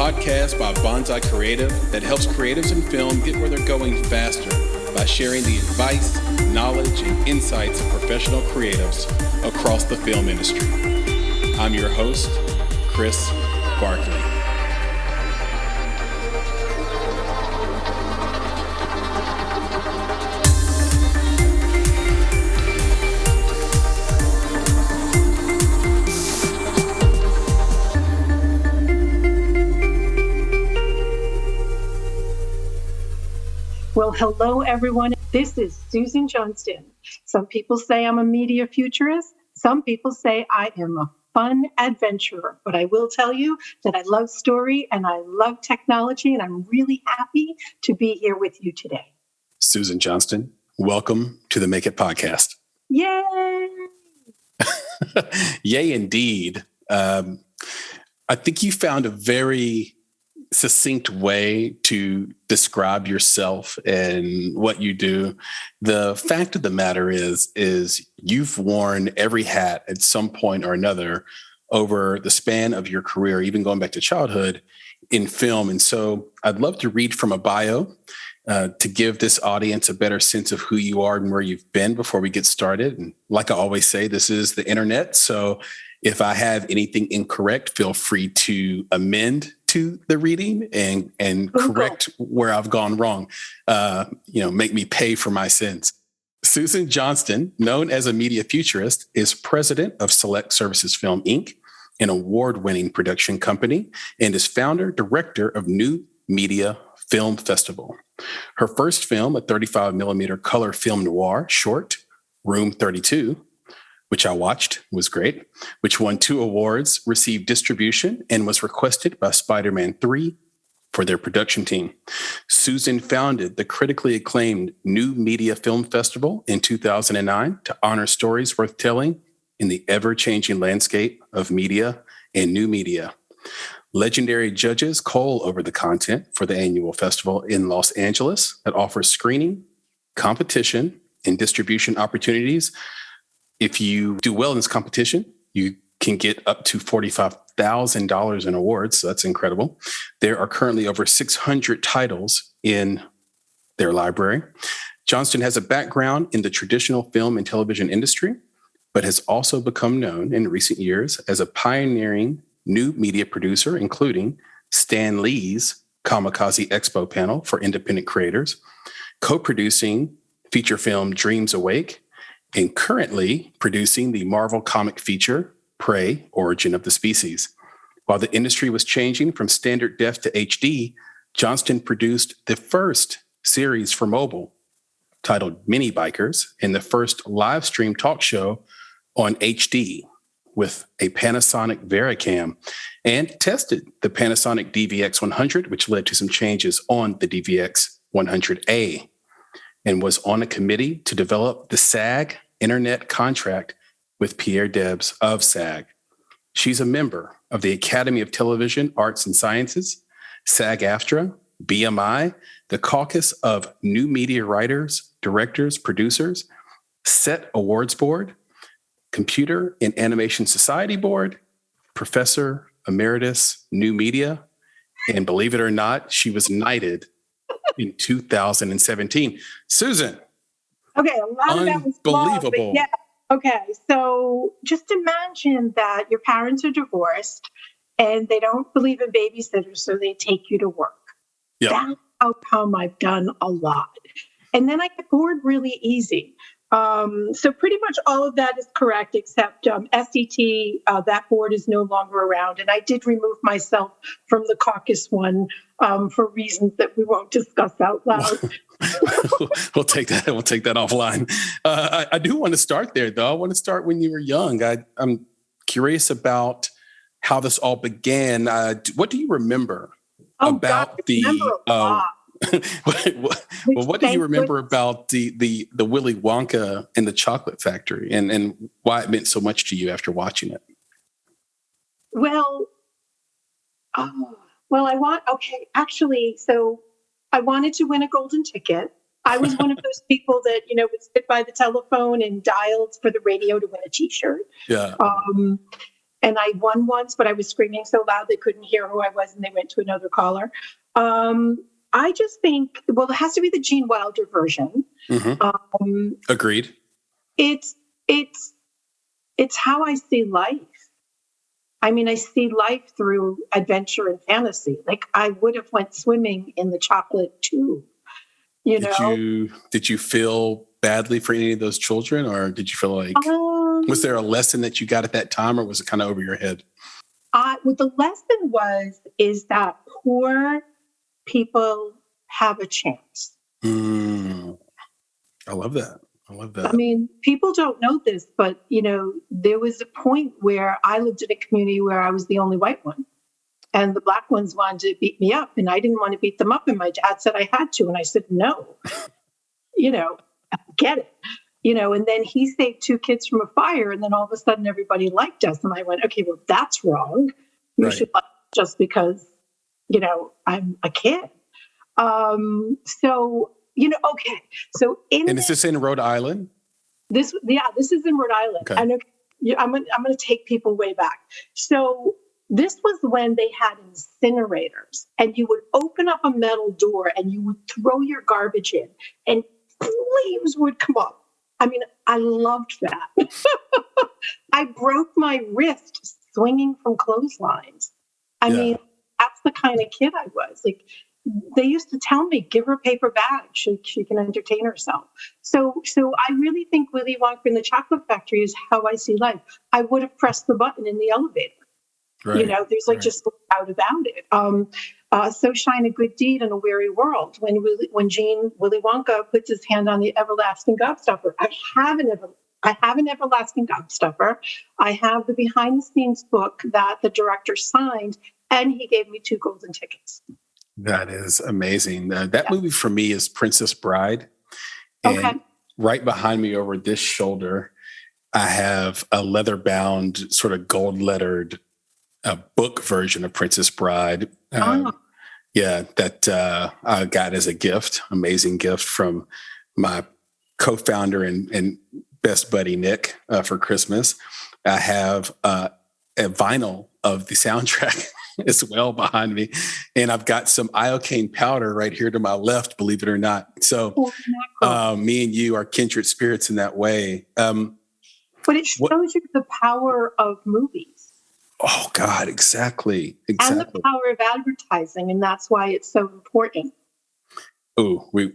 podcast by Bonsai Creative that helps creatives in film get where they're going faster by sharing the advice, knowledge, and insights of professional creatives across the film industry. I'm your host, Chris Barkley. Well, hello, everyone. This is Susan Johnston. Some people say I'm a media futurist. Some people say I am a fun adventurer. But I will tell you that I love story and I love technology, and I'm really happy to be here with you today. Susan Johnston, welcome to the Make It podcast. Yay! Yay, indeed. I think you found a very succinct way to describe yourself and what you do. The fact of the matter is you've worn every hat at some point or another over the span of your career, even going back to childhood in film. And so I'd love to read from a bio to give this audience a better sense of who you are and where you've been before we get started. And like I always say, this is the internet. So if I have anything incorrect, feel free to amend to the reading and correct where I've gone wrong. Make me pay for my sins. Susan Johnston, known as a media futurist, is president of Select Services Film, Inc., an award-winning production company, and is founder, director of New Media Film Festival. Her first film, a 35 millimeter color film noir short, Room 32, which I watched, was great, which won 2 awards, received distribution, and was requested by Spider-Man 3 for their production team. Susan founded the critically acclaimed New Media Film Festival in 2009 to honor stories worth telling in the ever-changing landscape of media and new media. Legendary judges cull over the content for the annual festival in Los Angeles that offers screening, competition, and distribution opportunities. If you do well in this competition, you can get up to $45,000 in awards. So that's incredible. There are currently over 600 titles in their library. Johnston has a background in the traditional film and television industry, but has also become known in recent years as a pioneering new media producer, including Stan Lee's Kamikaze Expo panel for independent creators, co-producing feature film Dreams Awake, and currently producing the Marvel comic feature, Prey, Origin of the Species. While the industry was changing from standard def to HD, Johnston produced the first series for mobile, titled Mini Bikers, and the first live stream talk show on HD with a Panasonic Vericam, and tested the Panasonic DVX100, which led to some changes on the DVX100A. And was on a committee to develop the SAG internet contract with Pierre Debs of SAG. She's a member of the Academy of Television Arts and Sciences, SAG-AFTRA, BMI, the Caucus of New Media Writers, Directors, Producers, SET Awards Board, Computer and Animation Society Board, Professor Emeritus New Media, and believe it or not, she was knighted in 2017. Susan. Okay, a lot of that was unbelievable. Small, yeah. Okay, so just imagine that your parents are divorced and they don't believe in babysitters, so they take you to work. Yep. That's how come I've done a lot. And then I get bored really easy. So pretty much all of that is correct, except SET, that board is no longer around. And I did remove myself from the caucus one for reasons that we won't discuss out loud. We'll take that offline. I do want to start there, though. I want to start when you were young. I'm curious about how this all began. What do you remember about the? What do you remember about the Willy Wonka and the Chocolate Factory, and why it meant so much to you after watching it? So I wanted to win a golden ticket. I was one of those people that, would sit by the telephone and dialed for the radio to win a T-shirt. Yeah. And I won once, but I was screaming so loud they couldn't hear who I was, and they went to another caller. I just think, well, it has to be the Gene Wilder version. Agreed. It's how I see life. I mean, I see life through adventure and fantasy. Like, I would have went swimming in the chocolate too. Did you feel badly for any of those children, or did you feel like was there a lesson that you got at that time, or was it kind of over your head? What the lesson is that poor people have a chance. I love that. I mean, people don't know this, but, there was a point where I lived in a community where I was the only white one. And the black ones wanted to beat me up, and I didn't want to beat them up. And my dad said I had to. And I said, no, get it. And then he saved 2 kids from a fire. And then all of a sudden everybody liked us. And I went, okay, well, that's wrong. You should like just because, I'm a kid. Okay. So is this in Rhode Island? This is in Rhode Island. Okay. I'm going to take people way back. So this was when they had incinerators, and you would open up a metal door and you would throw your garbage in, and flames would come up. I mean, I loved that. I broke my wrist swinging from clotheslines. I mean, that's the kind of kid I was. Like, they used to tell me, give her a paper bag. She can entertain herself. So I really think Willy Wonka and the Chocolate Factory is how I see life. I would have pressed the button in the elevator. Right. There's just no doubt about it. So shine a good deed in a weary world. When Willy Wonka puts his hand on the everlasting gobstopper, I have an everlasting gobstopper. I have the behind the scenes book that the director signed, and he gave me 2 golden tickets. That is amazing. That movie for me is Princess Bride. And right behind me over this shoulder, I have a leather-bound, sort of gold-lettered book version of Princess Bride. That I got as a gift, amazing gift from my co-founder and best buddy, Nick, for Christmas. I have a vinyl of the soundtrack as well behind me. And I've got some iocane powder right here to my left, believe it or not. So me and you are kindred spirits in that way. But it shows you the power of movies. Oh, God, exactly. And the power of advertising. And that's why it's so important. Oh, I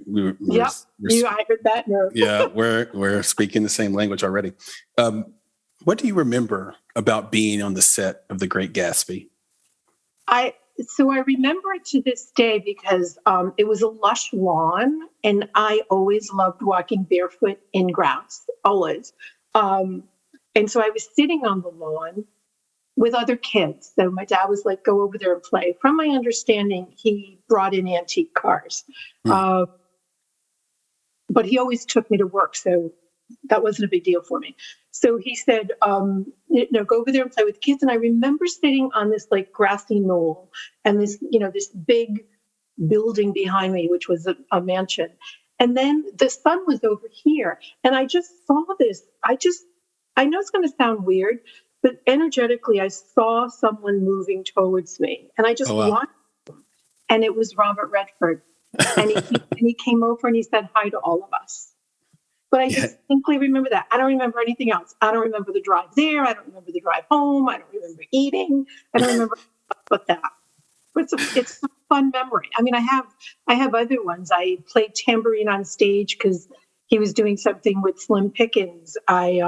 heard that nerve. Yeah, we're speaking the same language already. What do you remember about being on the set of The Great Gatsby? I remember it to this day because it was a lush lawn, and I always loved walking barefoot in grass, always. And so I was sitting on the lawn with other kids. So my dad was like, go over there and play. From my understanding, he brought in antique cars. But he always took me to work, so that wasn't a big deal for me. So he said, go over there and play with kids. And I remember sitting on this like grassy knoll, and this big building behind me, which was a mansion. And then the sun was over here. And I just saw this. I know it's going to sound weird, but energetically, I saw someone moving towards me. And I just watched him. And it was Robert Redford. And he came over and he said hi to all of us. But I distinctly remember that. I don't remember anything else. I don't remember the drive there. I don't remember the drive home. I don't remember eating. I don't remember but that. But it's a fun memory. I mean, I have other ones. I played tambourine on stage because he was doing something with Slim Pickens. I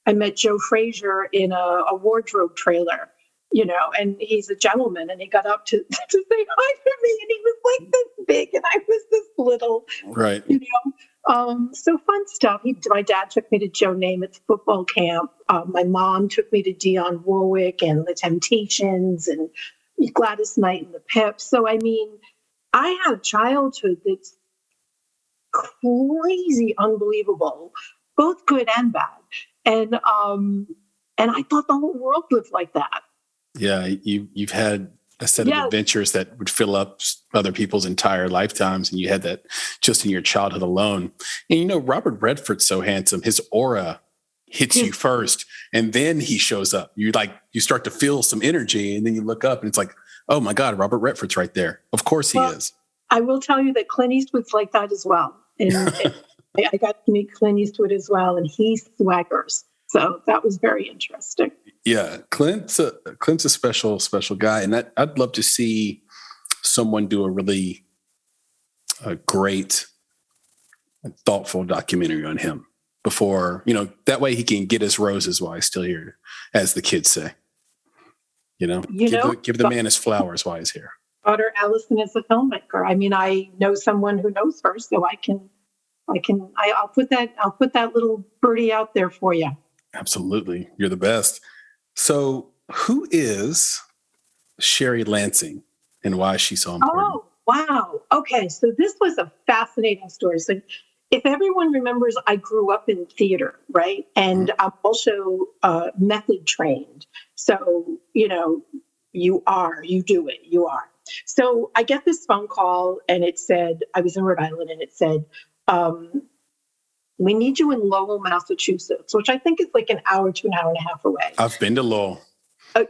met Joe Frazier in a wardrobe trailer, and he's a gentleman, and he got up to say hi to me, and he was like this big, and I was this little, right? So fun stuff. My dad took me to Joe Namath's football camp. My mom took me to Dionne Warwick and the Temptations and Gladys Knight and the Pips. So, I mean, I had a childhood that's crazy, unbelievable, both good and bad. And I thought the whole world lived like that. Yeah, you've had a set of adventures that would fill up other people's entire lifetimes, and you had that just in your childhood alone. And Robert Redford's so handsome. His aura hits you first, and then he shows up. You start to feel some energy, and then you look up and it's like, oh my God, Robert Redford's right there. Of course he is. I will tell you that Clint Eastwood's like that as well. And I got to meet Clint Eastwood as well, and he swaggers. So that was very interesting. Yeah, Clint's a special guy, and I'd love to see someone do a really great, thoughtful documentary on him before, that way he can get his roses while he's still here, as the kids say. Give the man his flowers while he's here. Daughter Allison is a filmmaker. I mean, I know someone who knows her, so I'll put that little birdie out there for you. Absolutely. You're the best. So who is Sherry Lansing and why is she so important? Oh, wow. Okay. So this was a fascinating story. So if everyone remembers, I grew up in theater, right? And I'm also method trained. So, you do it, you are. So I get this phone call and it said, I was in Rhode Island, and it said, we need you in Lowell, Massachusetts, which I think is like an hour to an hour and a half away. I've been to Lowell.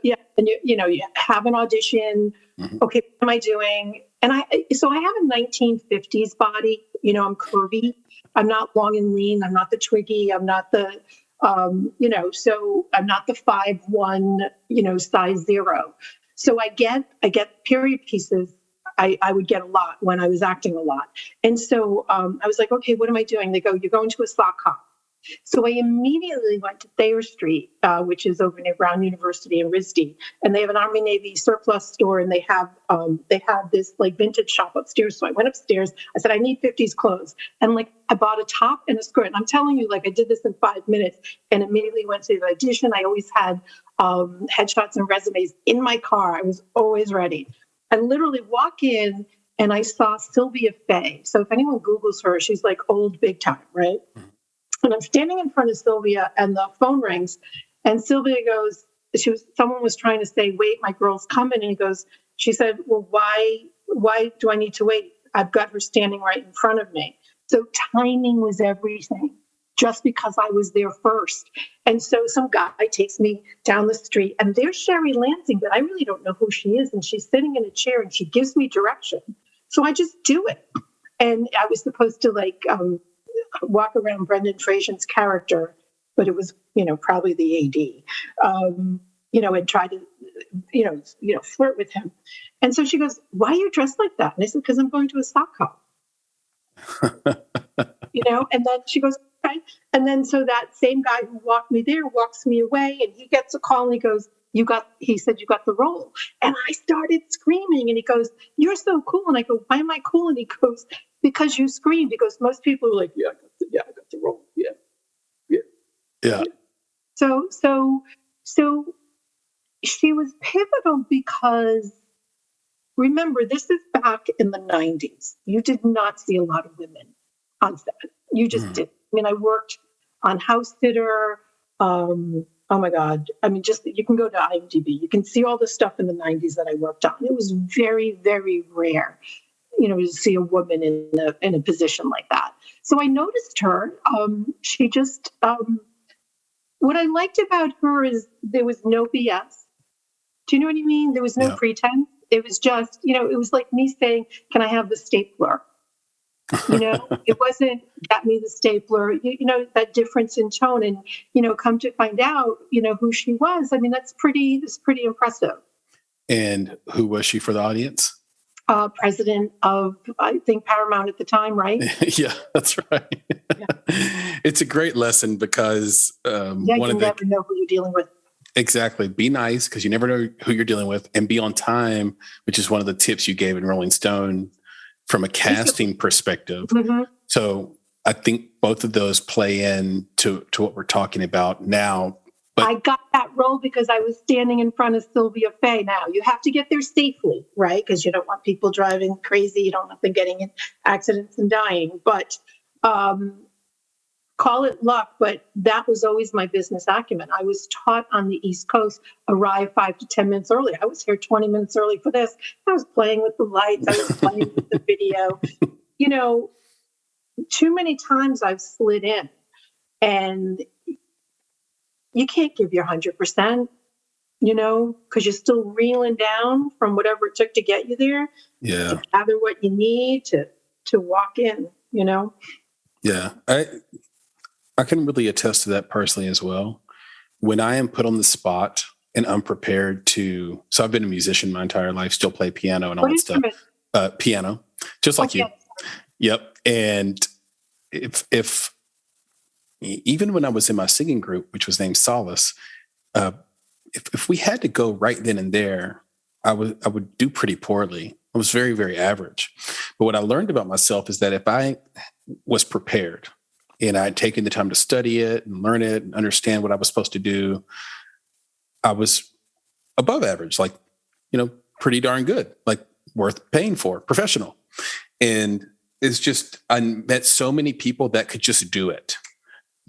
Yeah. And you have an audition. Mm-hmm. Okay. What am I doing? And I have a 1950s body. I'm curvy. I'm not long and lean. I'm not the Twiggy. I'm not the, so I'm not the 5'1", size 0. So I get period pieces. I would get a lot when I was acting a lot. And so I was like, okay, what am I doing? They go, you're going to a sock hop. So I immediately went to Thayer Street, which is over near Brown University in RISD, and they have an Army Navy surplus store, and they have this like vintage shop upstairs. So I went upstairs. I said, I need 50s clothes, and I bought a top and a skirt. And I'm telling you, I did this in 5 minutes, and immediately went to the audition. I always had headshots and resumes in my car. I was always ready. I literally walk in, and I saw Sylvia Fay. So if anyone Googles her, she's like old big time, right? And I'm standing in front of Sylvia, and the phone rings, and Sylvia goes, someone was trying to say, wait, my girl's coming. And she said, well, why do I need to wait? I've got her standing right in front of me. So timing was everything, just because I was there first. And so some guy takes me down the street, and there's Sherry Lansing, but I really don't know who she is. And she's sitting in a chair, and she gives me direction. So I just do it. And I was supposed to walk around Brendan Fraser's character, but it was, probably the AD, and try to, flirt with him. And so she goes, why are you dressed like that? And I said, because I'm going to a sock hop. And then she goes, okay. And then so that same guy who walked me there walks me away, and he gets a call, and he goes, he said, you got the role. And I started screaming, and he goes, you're so cool. And I go, why am I cool? And he goes, because you screamed. Because most people are like, I got the role. Yeah. So she was pivotal because, remember, this is back in the 90s. You did not see a lot of women on set. You just didn't. I mean, I worked on House Sitter. Oh my God. I mean, just you can go to IMDb. You can see all the stuff in the 90s that I worked on. It was very, very rare, to see a woman in a position like that. So I noticed her. She just, what I liked about her is there was no BS. Do you know what I mean? There was no pretense. It was just, it was like me saying, can I have the stapler? It wasn't get me the stapler, that difference in tone. And, come to find out, who she was. I mean, that's pretty impressive. And who was she for the audience? President of, I think, Paramount at the time, right? Yeah, that's right. Yeah. It's a great lesson because you never know who you're dealing with. Exactly. Be nice because you never know who you're dealing with, and be on time, which is one of the tips you gave in Rolling Stone from a casting perspective. Mm-hmm. So I think both of those play in to what we're talking about now. But I got that role because I was standing in front of Sylvia Fay. Now, you have to get there safely, right? Because you don't want people driving crazy. You don't want them getting in accidents and dying. But call it luck, but that was always my business acumen. I was taught on the East Coast, arrive 5 to 10 minutes early. I was here 20 minutes early for this. I was playing with the lights. I was playing with the video. Too many times I've slid in, and you can't give your 100%, because you're still reeling down from whatever it took to get you there, Yeah. to gather what you need to walk in, Yeah. I can really attest to that personally as well. When I am put on the spot and unprepared so I've been a musician my entire life, still play piano and all What that stuff. instrument? Piano, just like you. Okay. Yep. And if even when I was in my singing group, which was named Solace, if we had to go right then and there, I would do pretty poorly. I was very, very average. But what I learned about myself is that if I was prepared and I had taken the time to study it and learn it and understand what I was supposed to do, I was above average, like, pretty darn good, like worth paying for, professional. And it's just, I met so many people that could just do it.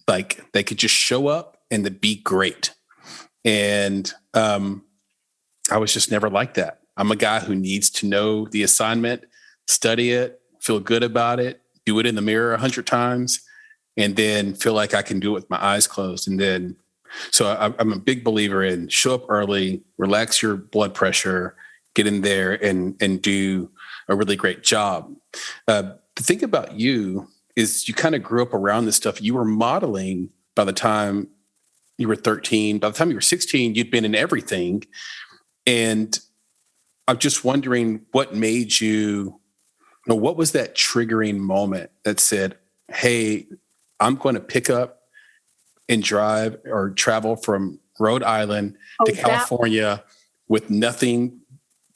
Like they could just show up and be great. And I was just never like that. I'm a guy who needs to know the assignment, study it, feel good about it, do it in the mirror 100 times, and then feel like I can do it with my eyes closed. And then, so I'm a big believer in show up early, relax your blood pressure, get in there and do a really great job. The thing about you is you kind of grew up around this stuff. You were modeling by the time you were 13. By the time you were 16, you'd been in everything. And I'm just wondering what made you, what was that triggering moment that said, hey, I'm going to pick up and drive or travel from Rhode Island to California with nothing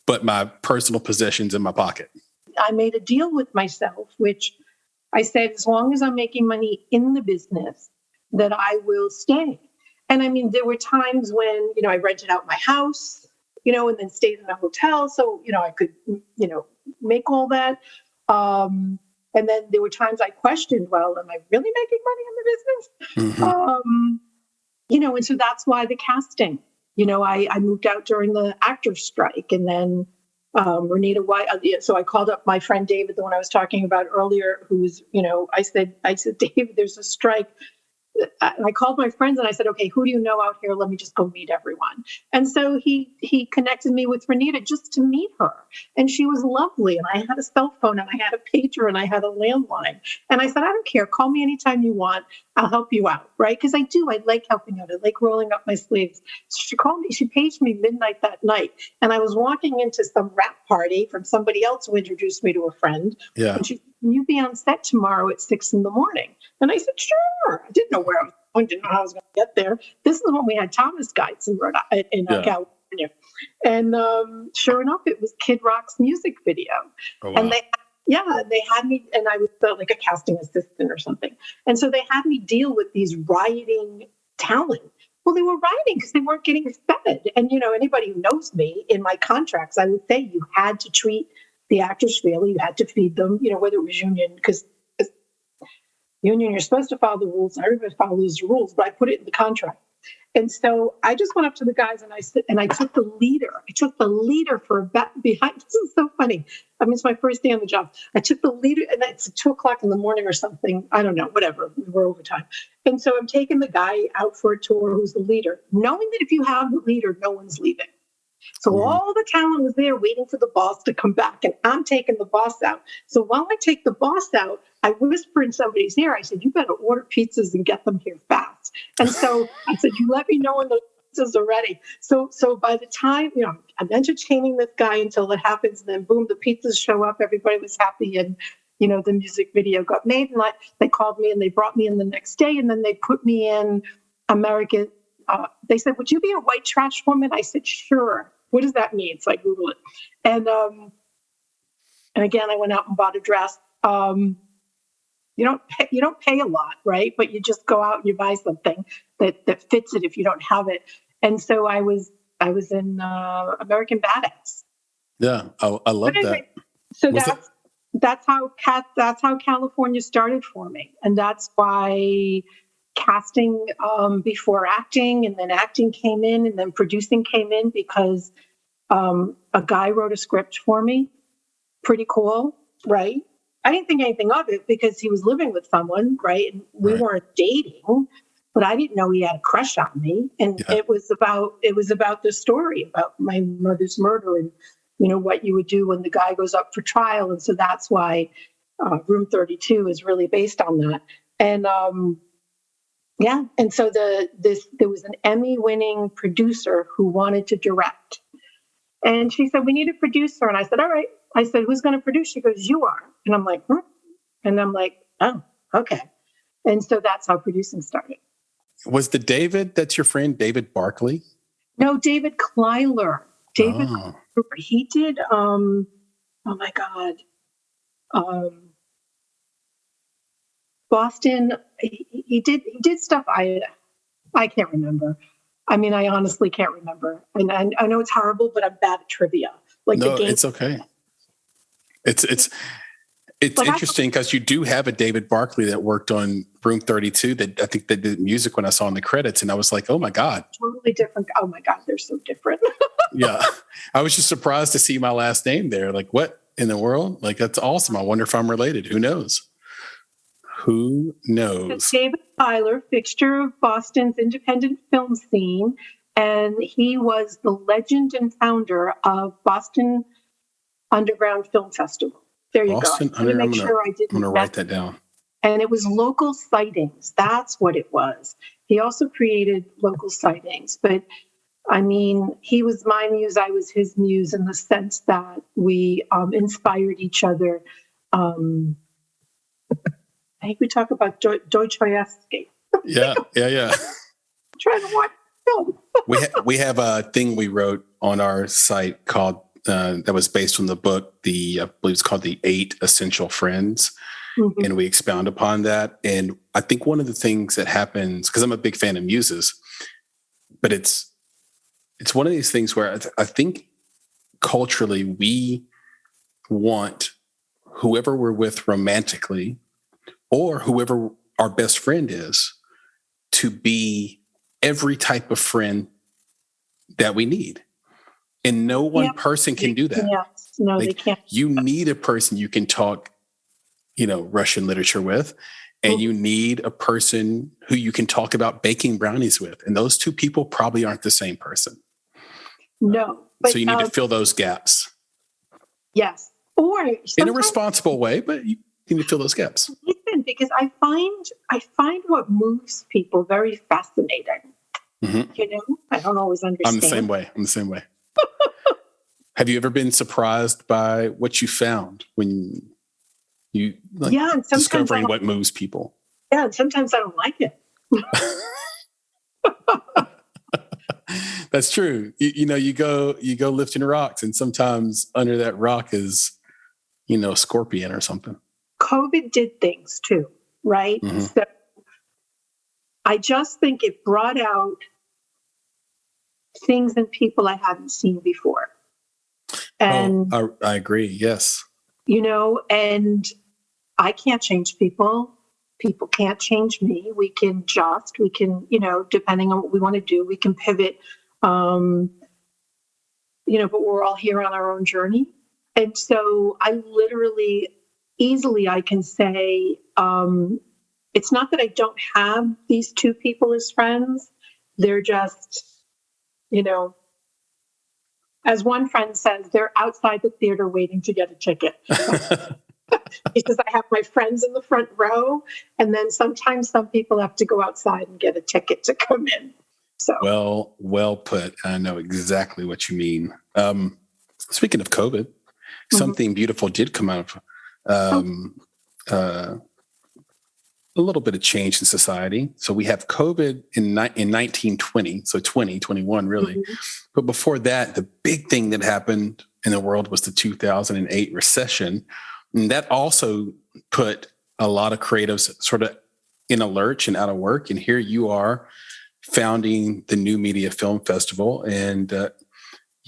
but my personal possessions in my pocket. I made a deal with myself, which I said, as long as I'm making money in the business, that I will stay. And I mean, there were times when, I rented out my house, and then stayed in a hotel. So, I could, make all that. And then there were times I questioned, well, am I really making money in the business? Mm-hmm. And so that's why the casting, I moved out during the actors strike, and then Renita White. So I called up my friend David, the one I was talking about earlier, who's, I said, David, there's a strike. And I called my friends and I said, okay, who do you know out here? Let me just go meet everyone. And so he connected me with Renita just to meet her. And she was lovely. And I had a cell phone and I had a pager and I had a landline. And I said, I don't care. Call me anytime you want. I'll help you out. Right. Because I like helping out. I like rolling up my sleeves. So she called me. She paged me midnight that night. And I was walking into some rap party from somebody else who introduced me to a friend. Yeah. And she said, can you be on set tomorrow at 6 a.m? And I said, sure. I didn't know where I was going, didn't know how I was going to get there. This is when we had Thomas guides in California. And sure enough, it was Kid Rock's music video. Oh, wow. And they had me, and I was like a casting assistant or something. And so they had me deal with these rioting talent. Well, they were rioting because they weren't getting fed. And, anybody who knows me, in my contracts, I would say you had to treat the actors fairly. You had to feed them, whether it was union, because union, you're supposed to follow the rules. Everybody follows the rules, but I put it in the contract. And so I just went up to the guys and I took the leader. I took the leader behind. This is so funny. I mean, it's my first day on the job. I took the leader, and it's 2:00 in the morning or something. I don't know, whatever. We were overtime. And so I'm taking the guy out for a tour who's the leader, knowing that if you have the leader, no one's leaving. So all the talent was there waiting for the boss to come back, and I'm taking the boss out. So while I take the boss out, I whisper in somebody's ear. I said, you better order pizzas and get them here fast. And so I said, you let me know when the pizzas are ready. So by the time, I'm entertaining this guy until it happens, and then boom, the pizzas show up. Everybody was happy, and the music video got made, and they called me and they brought me in the next day, and then they put me in American. They said, would you be a white trash woman? I said, sure. What does that mean? So I Googled it. And again, I went out and bought a dress. You don't pay a lot, right? But you just go out and you buy something that fits it if you don't have it. And so I was in American Badass. Yeah, I love that. So that's how California started for me, and that's why casting before acting, and then acting came in, and then producing came in, because a guy wrote a script for me. Pretty cool, right? I didn't think anything of it because he was living with someone, right? And we weren't dating. but I didn't know he had a crush on me. And it was about the story about my mother's murder and, what you would do when the guy goes up for trial. And so that's why Room 32 is really based on that. And and so there was an Emmy-winning producer who wanted to direct. And she said, we need a producer. And I said, all right. I said, who's going to produce? She goes, you are. And I'm like, And I'm like, oh, okay. And so that's how producing started. Was the David, that's your friend, David Barkley? No, David Kleiler. David Kleiler. He did, oh my God. Boston, he did stuff I can't remember. I mean, I honestly can't remember. And I know it's horrible, but I'm bad at trivia. No, it's okay. It's interesting because you do have a David Barkley that worked on Room 32 that I think they did music when I saw in the credits. And I was like, oh my God. Totally different. Oh my God, they're so different. Yeah. I was just surprised to see my last name there. Like, what in the world? Like, that's awesome. I wonder if I'm related. Who knows? Who knows? David Tyler, fixture of Boston's independent film scene. And he was the legend and founder of Boston Underground Film Festival. There you Boston go. I'm going to write that down. And it was local sightings. That's what it was. He also created local sightings. But, I mean, he was my muse. I was his muse in the sense that we inspired each other. I think we talk about Dostoevsky. Yeah. Trying to watch film. we have a thing we wrote on our site called that was based on the book. I believe it's called The 8 Essential Friends. Mm-hmm. And we expound upon that. And I think one of the things that happens, because I'm a big fan of muses, but it's one of these things where I think culturally we want whoever we're with romantically or whoever our best friend is to be every type of friend that we need. And no one person can do that. Yes. No, they can't. You need a person you can talk, Russian literature with, and you need a person who you can talk about baking brownies with. And those two people probably aren't the same person. No. But, so you need to fill those gaps. Yes. Or in a responsible way, but you need to fill those gaps. Because I find what moves people very fascinating. Mm-hmm. I don't always understand. I'm the same way. Have you ever been surprised by what you found when you discovering what moves people? Yeah, and sometimes I don't like it. That's true. You go lifting rocks, and sometimes under that rock is, a scorpion or something. COVID did things too, right? Mm-hmm. So I just think it brought out things in people I hadn't seen before. And I agree. Yes. And I can't change people. People can't change me. We can, depending on what we want to do, we can pivot. But we're all here on our own journey. And so I easily I can say, it's not that I don't have these two people as friends. They're just, as one friend says, they're outside the theater waiting to get a ticket. He says, I have my friends in the front row, and then sometimes some people have to go outside and get a ticket to come in. So well put. I know exactly what you mean. Speaking of COVID, something beautiful did come out of a little bit of change in society. So we have COVID in 1920, so 2021 really. Mm-hmm. But before that, the big thing that happened in the world was the 2008 recession. And that also put a lot of creatives sort of in a lurch and out of work. And here you are founding the New Media Film Festival. And you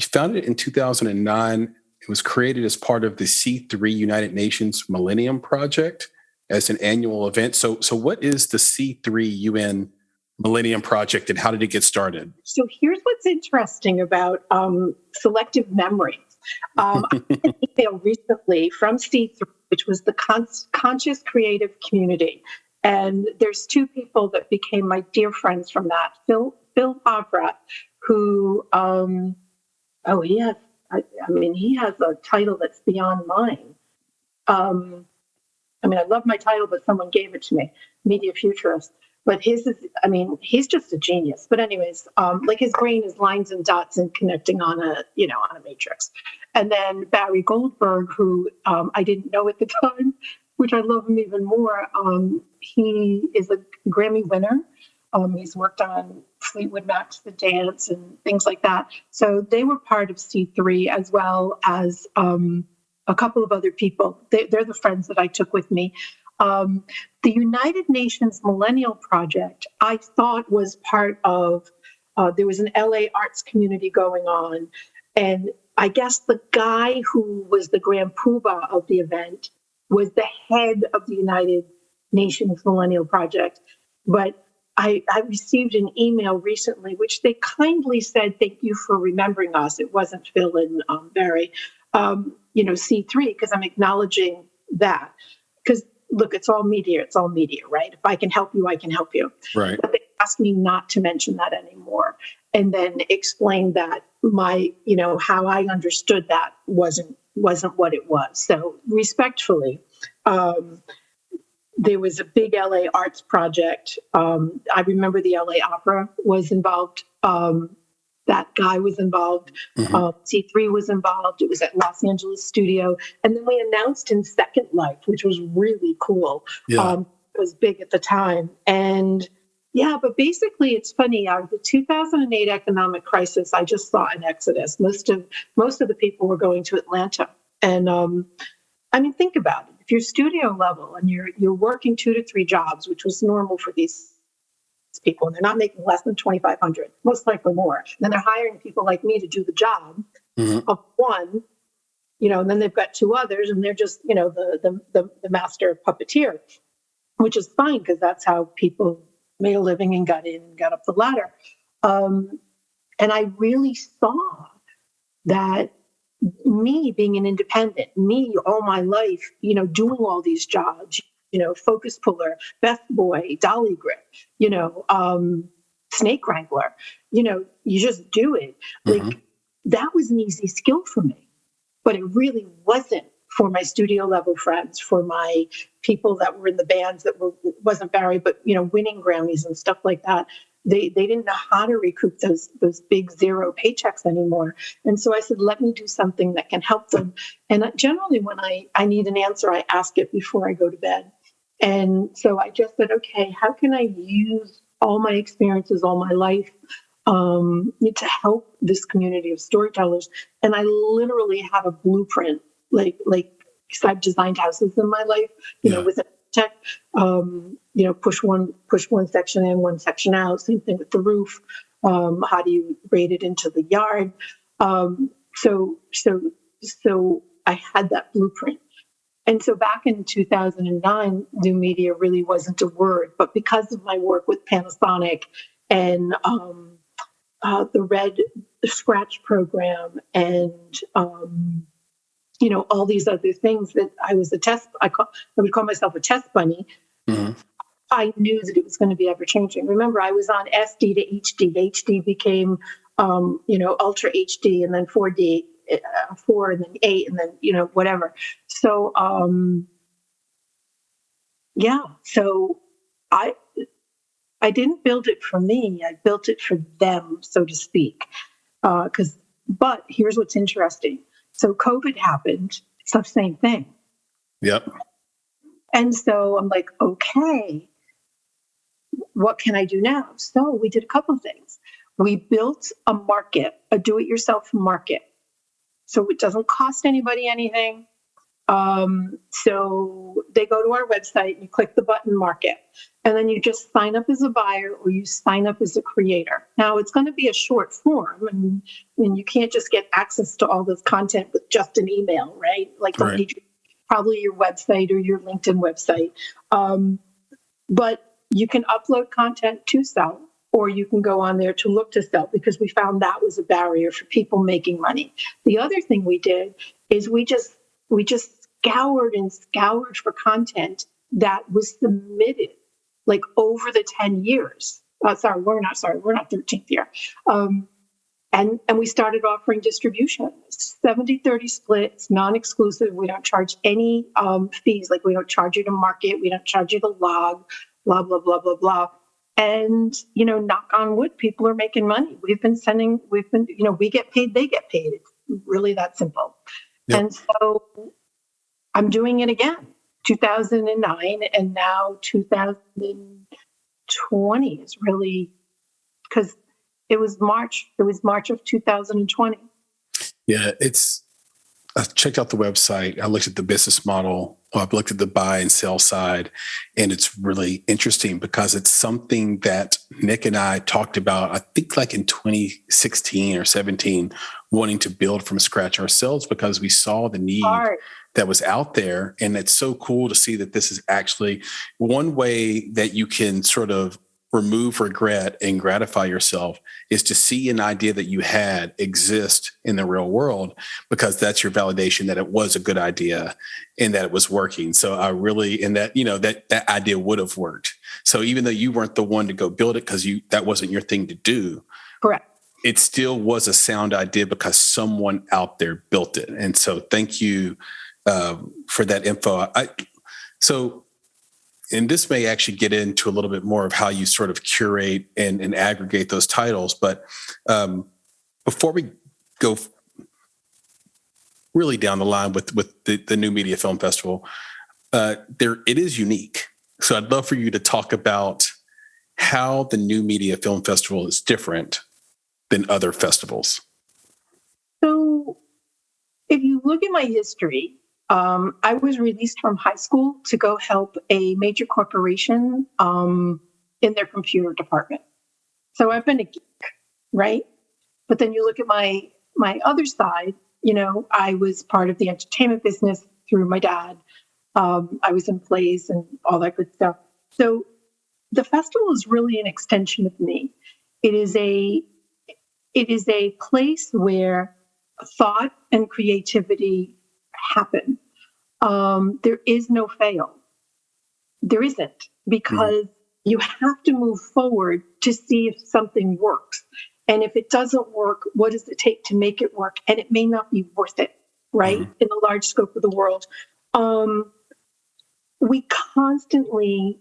founded it in 2009. It was created as part of the C3 United Nations Millennium Project as an annual event. So what is the C3 UN Millennium Project and how did it get started? So here's what's interesting about selective memory. I got an email recently from C3, which was the Conscious Creative Community. And there's two people that became my dear friends from that. Phil Havra, who, he has, he has a title that's beyond mine. I love my title, but someone gave it to me, Media Futurist. But his is, he's just a genius. But anyways, like his brain is lines and dots and connecting on a matrix. And then Barry Goldberg, who I didn't know at the time, which I love him even more. He is a Grammy winner. He's worked on Fleetwood Mac's The Dance and things like that. So they were part of C3, as well as a couple of other people. They're the friends that I took with me. The United Nations Millennial Project, I thought was part of, there was an LA arts community going on. And I guess the guy who was the grand poobah of the event was the head of the United Nations Millennial Project. But I received an email recently, which they kindly said, thank you for remembering us. It wasn't Phil and Barry, C3, because I'm acknowledging that. Because look, it's all media, right? If I can help you, I can help you. Right. But they asked me not to mention that anymore. And then explain that my, how I understood that wasn't what it was. So respectfully, there was a big LA arts project. I remember the LA Opera was involved. That guy was involved. Mm-hmm. C3 was involved. It was at Los Angeles studio. And then we announced in Second Life, which was really cool. Yeah. It was big at the time. And but basically it's funny. Out of the 2008 economic crisis, I just saw an exodus. Most of the people were going to Atlanta. And think about it. If you're studio level and you're working 2 to 3 jobs, which was normal for these people, and they're not making less than $2,500, most likely more. Then they're hiring people like me to do the job of one, and then they've got 2 others, and they're just, the master puppeteer, which is fine because that's how people made a living and got in and got up the ladder. And I really saw that me being an independent, me all my life, doing all these jobs, focus puller, Beth boy, dolly grip, snake wrangler, you just do it. Like that was an easy skill for me, but it really wasn't for my studio level friends, for my people that were in the bands wasn't Barry, but, winning Grammys and stuff like that. They didn't know how to recoup those big zero paychecks anymore. And so I said, let me do something that can help them. And generally when I need an answer, I ask it before I go to bed. And so I just said, okay, how can I use all my experiences, all my life to help this community of storytellers? And I literally have a blueprint, like, because I've designed houses in my life, with a tech, push one section in, one section out, same thing with the roof. How do you grade it into the yard? So I had that blueprint. And so back in 2009, new media really wasn't a word, but because of my work with Panasonic and the Red Scratch program and all these other things that I was I would call myself a test bunny. Mm-hmm. I knew that it was going to be ever changing. Remember, I was on SD to HD. HD became, Ultra HD, and then 4D, 4, and then 8, and then, whatever. So, so I didn't build it for me. I built it for them, so to speak. But here's what's interesting. So COVID happened. It's the same thing. Yep. And so I'm like, okay, what can I do now? So we did a couple of things. We built a market, a do-it-yourself market. So it doesn't cost anybody anything. So they go to our website and you click the button market, and then you just sign up as a buyer or you sign up as a creator. Now it's going to be a short form, and you can't just get access to all this content with just an email, right? Like right. Probably your website or your LinkedIn website. But you can upload content to sell, or you can go on there to look to sell, because we found that was a barrier for people making money. The other thing we did is we just scoured for content that was submitted like over the 10 years. We're not 13th year. And we started offering distribution, 70-30 splits, non-exclusive. We don't charge any fees. Like we don't charge you to market. We don't charge you to log, blah, blah, blah, blah, blah. And, knock on wood, people are making money. we get paid, they get paid. It's really that simple. Yep. And so I'm doing it again, 2009 and now 2020 is really, because it was March of 2020. Yeah, I checked out the website. I looked at the business model. I've looked at the buy and sell side, and it's really interesting because it's something that Nick and I talked about, I think like in 2016 or 17, wanting to build from scratch ourselves because we saw the need that was out there. And it's so cool to see that this is actually one way that you can sort of remove regret and gratify yourself is to see an idea that you had exist in the real world, because that's your validation that it was a good idea and that it was working. So that idea would have worked. So even though you weren't the one to go build it because that wasn't your thing to do. Correct. It still was a sound idea because someone out there built it. And so thank you for that info. And this may actually get into a little bit more of how you sort of curate and aggregate those titles. But before we go really down the line with the New Media Film Festival, it is unique. So I'd love for you to talk about how the New Media Film Festival is different than other festivals. So if you look at my history, I was released from high school to go help a major corporation in their computer department. So I've been a geek, right? But then you look at my other side, I was part of the entertainment business through my dad. I was in plays and all that good stuff. So the festival is really an extension of me. It is a place where thought and creativity happen. There is no fail. There isn't, because you have to move forward to see if something works. And if it doesn't work, what does it take to make it work? And it may not be worth it, right? In the large scope of the world. We constantly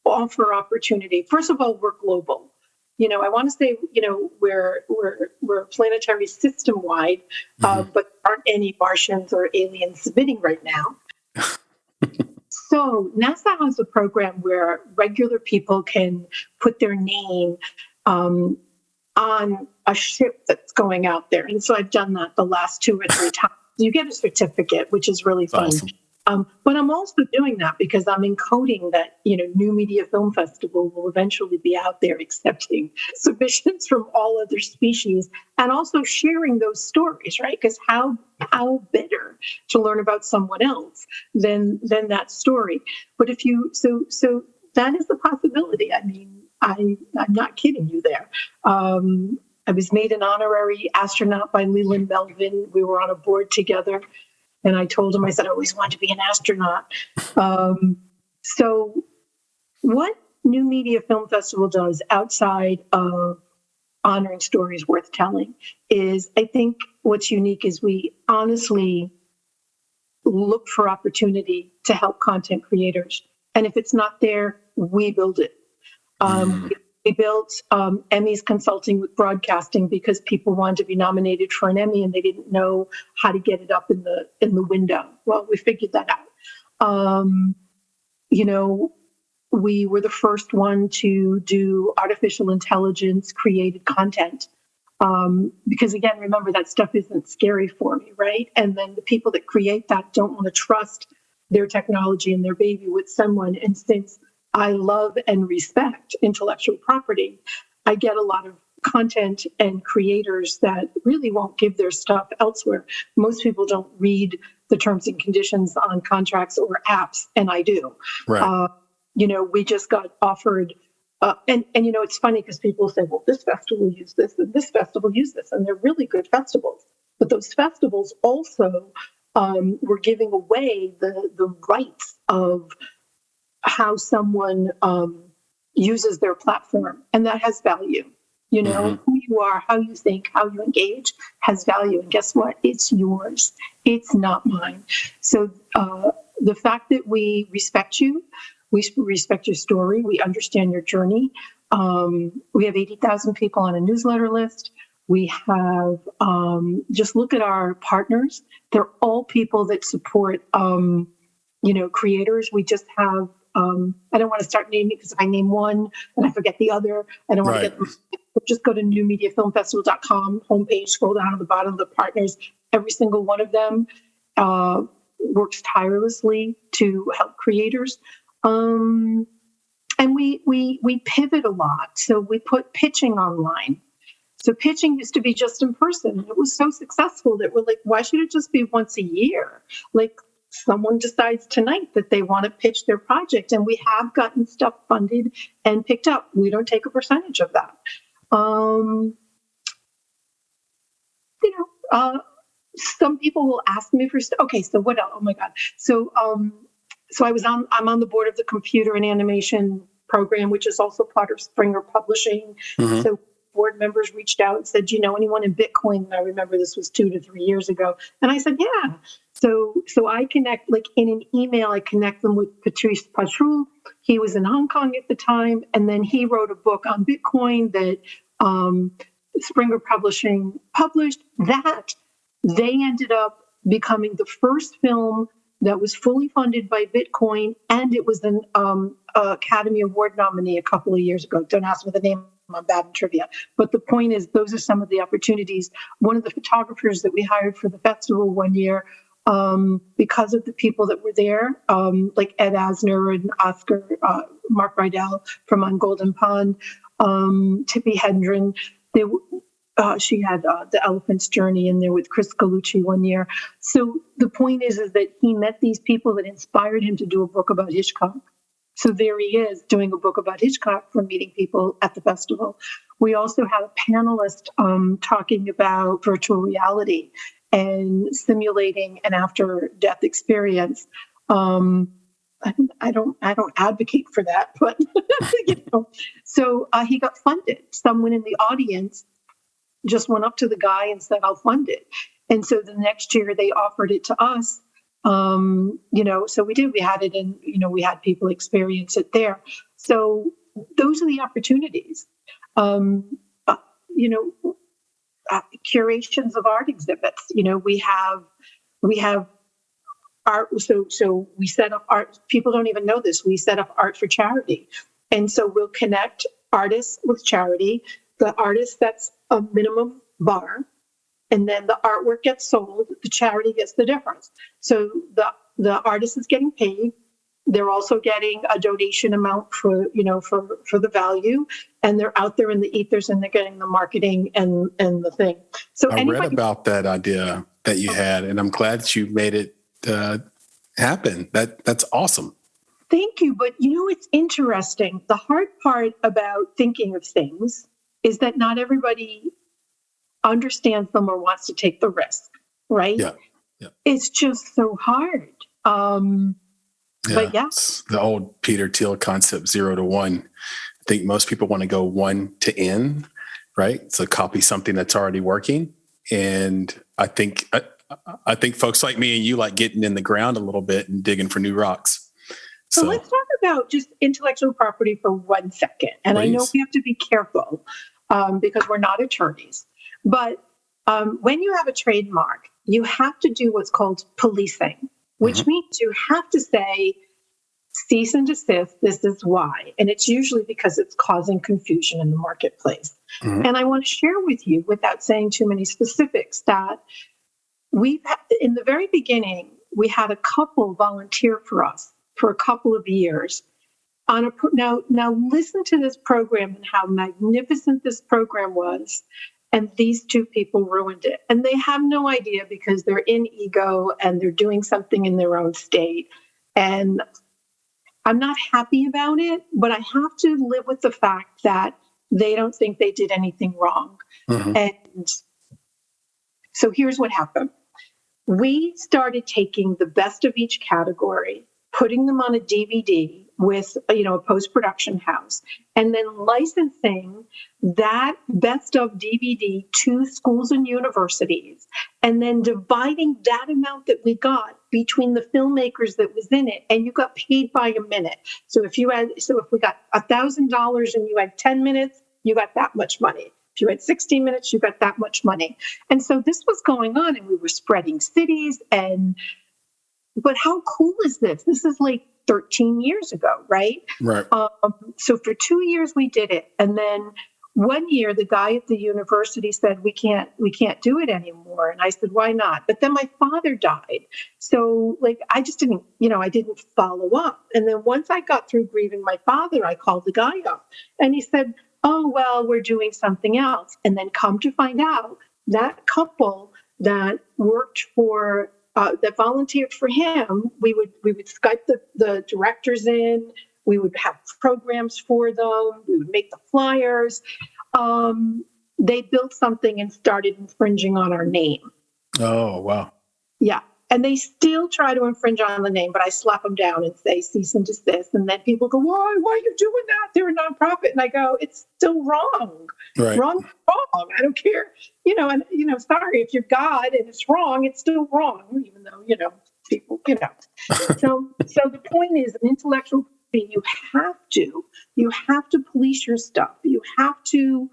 offer opportunity. First of all, we're global. I want to say, we're planetary system wide, but there aren't any Martians or aliens submitting right now. So NASA has a program where regular people can put their name on a ship that's going out there. And so I've done that the last 2 or 3 times. You get a certificate, which is really fun. Awesome. But I'm also doing that because I'm encoding that, New Media Film Festival will eventually be out there accepting submissions from all other species and also sharing those stories, right? Because how better to learn about someone else than that story. But so that is the possibility. I mean, I'm not kidding you there. I was made an honorary astronaut by Leland Melvin. We were on a board together. And I told him, I said, I always wanted to be an astronaut. So what New Media Film Festival does outside of honoring stories worth telling is, I think what's unique is we honestly look for opportunity to help content creators. And if it's not there, we build it. We built Emmys consulting with broadcasting because people wanted to be nominated for an Emmy and they didn't know how to get it up in the window. Well, we figured that out. We were the first one to do artificial intelligence created content. Because again, remember, that stuff isn't scary for me, right? And then the people that create that don't want to trust their technology and their baby with someone. And since I love and respect intellectual property, I get a lot of content and creators that really won't give their stuff elsewhere. Most people don't read the terms and conditions on contracts or apps, and I do. Right. We just got offered, and it's funny because people say, well, this festival used this and this festival used this, and they're really good festivals. But those festivals also were giving away the rights of how someone uses their platform, and that has value. You know, who you are, how you think, how you engage has value. And guess what? It's yours. It's not mine. So the fact that we respect you, we respect your story, we understand your journey. We have 80,000 people on a newsletter list. We have, just look at our partners. They're all people that support, creators. We just have, I don't want to start naming, because if I name one and I forget the other, I don't want to get them. Just go to newmediafilmfestival.com, homepage, scroll down to the bottom of the partners. Every single one of them works tirelessly to help creators. And we pivot a lot. So we put pitching online. So pitching used to be just in person. It was so successful that we're like, why should it just be once a year? Like, someone decides tonight that they want to pitch their project, and we have gotten stuff funded and picked up. We don't take a percentage of that. Some people will ask me for stuff. Okay, so what else? Oh my God. So I'm on the board of the computer and animation program, which is also part of Springer Publishing. So board members reached out and said, do you know anyone in Bitcoin? And I remember this was 2 to 3 years ago. And I said, yeah. So I connect, like in an email, I connect them with Patrice Pachul. He was in Hong Kong at the time. And then he wrote a book on Bitcoin that Springer Publishing published. That they ended up becoming the first film that was fully funded by Bitcoin. And it was an Academy Award nominee a couple of years ago. Don't ask me the name. I'm bad in trivia. But the point is, those are some of the opportunities. One of the photographers that we hired for the festival one year, because of the people that were there, like Ed Asner and Oscar, Mark Rydell from On Golden Pond, Tippi Hedren, she had The Elephant's Journey in there with Chris Gallucci one year. So the point is that he met these people that inspired him to do a book about Hitchcock. So there he is doing a book about Hitchcock from meeting people at the festival. We also had a panelist talking about virtual reality and simulating an after-death experience. I don't advocate for that, but So he got funded. Someone in the audience just went up to the guy and said, "I'll fund it." And so the next year they offered it to us. So we did. We had it, and we had people experience it there. So those are the opportunities. Curations of art exhibits. We have art. So we set up art. People don't even know this. We set up art for charity, and so we'll connect artists with charity. The artist sets a minimum bar. And then the artwork gets sold, the charity gets the difference. So the artist is getting paid. They're also getting a donation amount for the value, and they're out there in the ethers, and they're getting the marketing and the thing. So I read about that idea that you had, and I'm glad that you made it happen. That's awesome. Thank you. But it's interesting. The hard part about thinking of things is that not everybody understands them or wants to take the risk, right? Yeah. It's just so hard. But yeah. It's the old Peter Thiel concept, 0 to 1. I think most people want to go 1 to N, right? So copy something that's already working. And I think folks like me and you like getting in the ground a little bit and digging for new rocks. So let's talk about just intellectual property for 1 second. And please. I know we have to be careful because we're not attorneys. But when you have a trademark, you have to do what's called policing, which means you have to say, cease and desist, this is why. And it's usually because it's causing confusion in the marketplace. And I want to share with you, without saying too many specifics, that in the very beginning, we had a couple volunteer for us for a couple of years. Now listen to this program and how magnificent this program was. And these two people ruined it. And they have no idea because they're in ego and they're doing something in their own state. And I'm not happy about it, but I have to live with the fact that they don't think they did anything wrong. And so here's what happened. We started taking the best of each category, putting them on a DVD, with, a post-production house, and then licensing that best of DVD to schools and universities, and then dividing that amount that we got between the filmmakers that was in it, and you got paid by a minute. So if we got $1,000 and you had 10 minutes, you got that much money. If you had 60 minutes, you got that much money. And so this was going on, and we were spreading cities. But how cool is this? This is like 13 years ago, right? Right. So for 2 years we did it. And then 1 year, the guy at the university said, we can't do it anymore. And I said, why not? But then my father died. So I just didn't, I didn't follow up. And then once I got through grieving my father, I called the guy up and he said, oh, well, we're doing something else. And then come to find out, that couple that worked for, that volunteered for him, we would Skype the directors in, we would have programs for them, we would make the flyers. They built something and started infringing on our name. Oh, wow. Yeah. And they still try to infringe on the name, but I slap them down and say, cease and desist. And then people go, why are you doing that? They're a nonprofit. And I go, it's still wrong. Right. Wrong. I don't care. Sorry, if you're God and it's wrong, it's still wrong, even though, people, So the point is, an intellectual property, you have to police your stuff. You have to,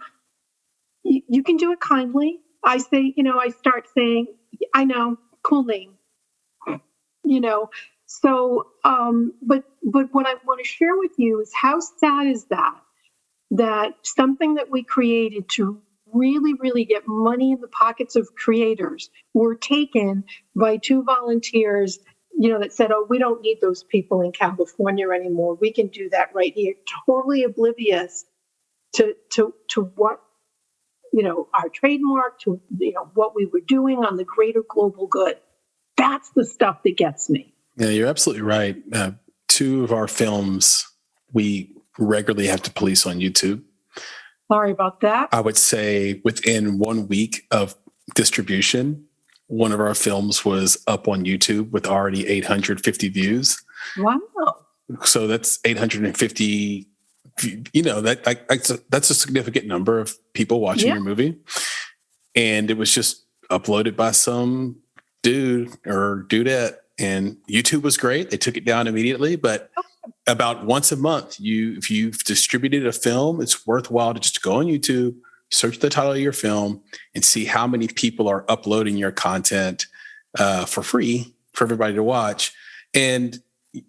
you can do it kindly. I say, I start saying, I know, cool name. So, but what I want to share with you is how sad is that something that we created to really, really get money in the pockets of creators were taken by two volunteers, that said, oh, we don't need those people in California anymore. We can do that right here. Totally oblivious to what, our trademark, to, what we were doing on the greater global good. That's the stuff that gets me. Yeah, you're absolutely right. Two of our films we regularly have to police on YouTube. Sorry about that. I would say within 1 week of distribution, one of our films was up on YouTube with already 850 views. Wow. So that's 850, that's a significant number of people watching your movie. And it was just uploaded by some dude or dudette, and YouTube was great. They took it down immediately, but about once a month, if you've distributed a film, it's worthwhile to just go on YouTube, search the title of your film, and see how many people are uploading your content for free for everybody to watch. And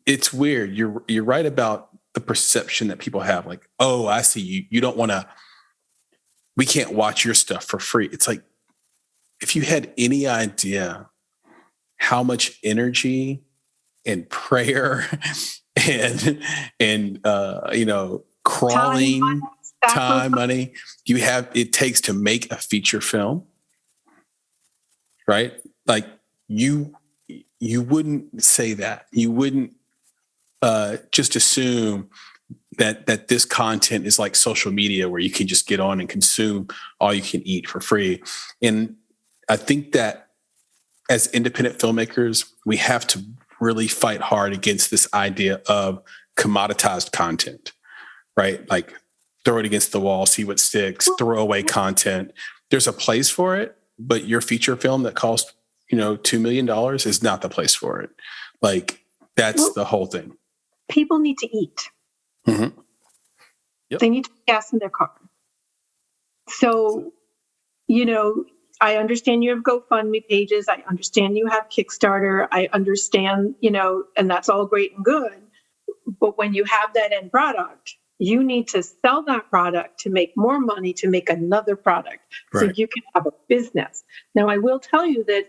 it's weird. You're right about the perception that people have, like, oh, I see you. You don't want to. We can't watch your stuff for free. It's like, if you had any idea how much energy and prayer and crawling time, money it takes to make a feature film, right? Like you wouldn't say that. You wouldn't just assume that this content is like social media where you can just get on and consume all you can eat for free. And I think that as independent filmmakers, we have to really fight hard against this idea of commoditized content, right? Like throw it against the wall, see what sticks, throw away content. There's a place for it, but your feature film that costs, $2 million is not the place for it. Like that's the whole thing. People need to eat. Mm-hmm. Yep. They need to put gas in their car. So, I understand you have GoFundMe pages. I understand you have Kickstarter. I understand, and that's all great and good. But when you have that end product, you need to sell that product to make more money, to make another product, so you can have a business. Now, I will tell you that,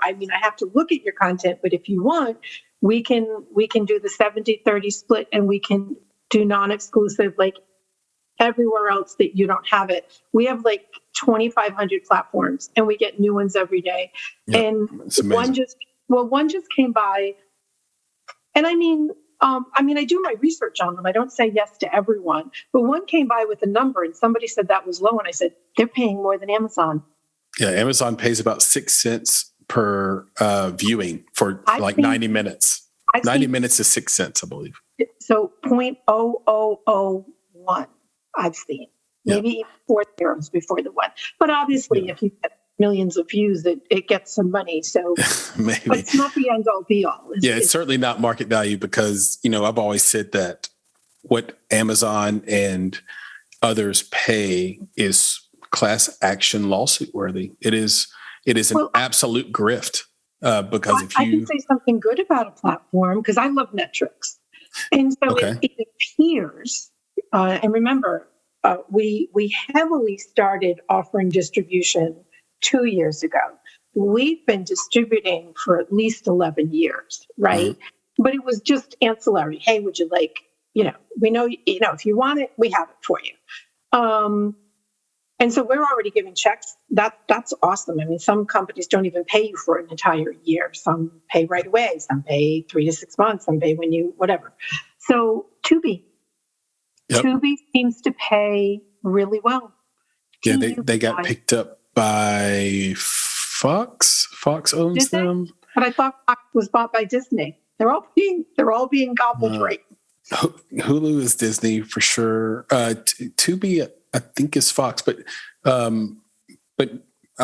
I have to look at your content, but if you want, we can do the 70-30 split, and we can do non-exclusive, like everywhere else that you don't have it. We have like 2,500 platforms, and we get new ones every day. Yep, and one just came by, and I do my research on them. I don't say yes to everyone, but one came by with a number, and somebody said that was low, and I said, they're paying more than Amazon. Yeah, Amazon pays about 6 cents per viewing for 90 minutes. 90 minutes is 6 cents, I believe. so 0.0001 I've seen. Maybe even 4 zeros before the one. But obviously, if you get millions of views, it gets some money. So maybe. But it's not the end all be all. It's certainly not market value because, I've always said that what Amazon and others pay is class action lawsuit worthy. It is an absolute grift. Because if you... I can say something good about a platform because I love metrics. And so it appears, and remember, we heavily started offering distribution 2 years ago. We've been distributing for at least 11 years, right? Mm-hmm. But it was just ancillary. Hey, would you like, we know, if you want it, we have it for you. And so we're already giving checks. That's awesome. I mean, some companies don't even pay you for an entire year. Some pay right away. Some pay 3 to 6 months. Some pay when you, whatever. So Tubi seems to pay really well. Yeah, they got picked up by Fox. Fox owns them. But I thought Fox was bought by Disney. They're all being gobbled right. Hulu is Disney for sure. Tubi, I think, is Fox, but I'll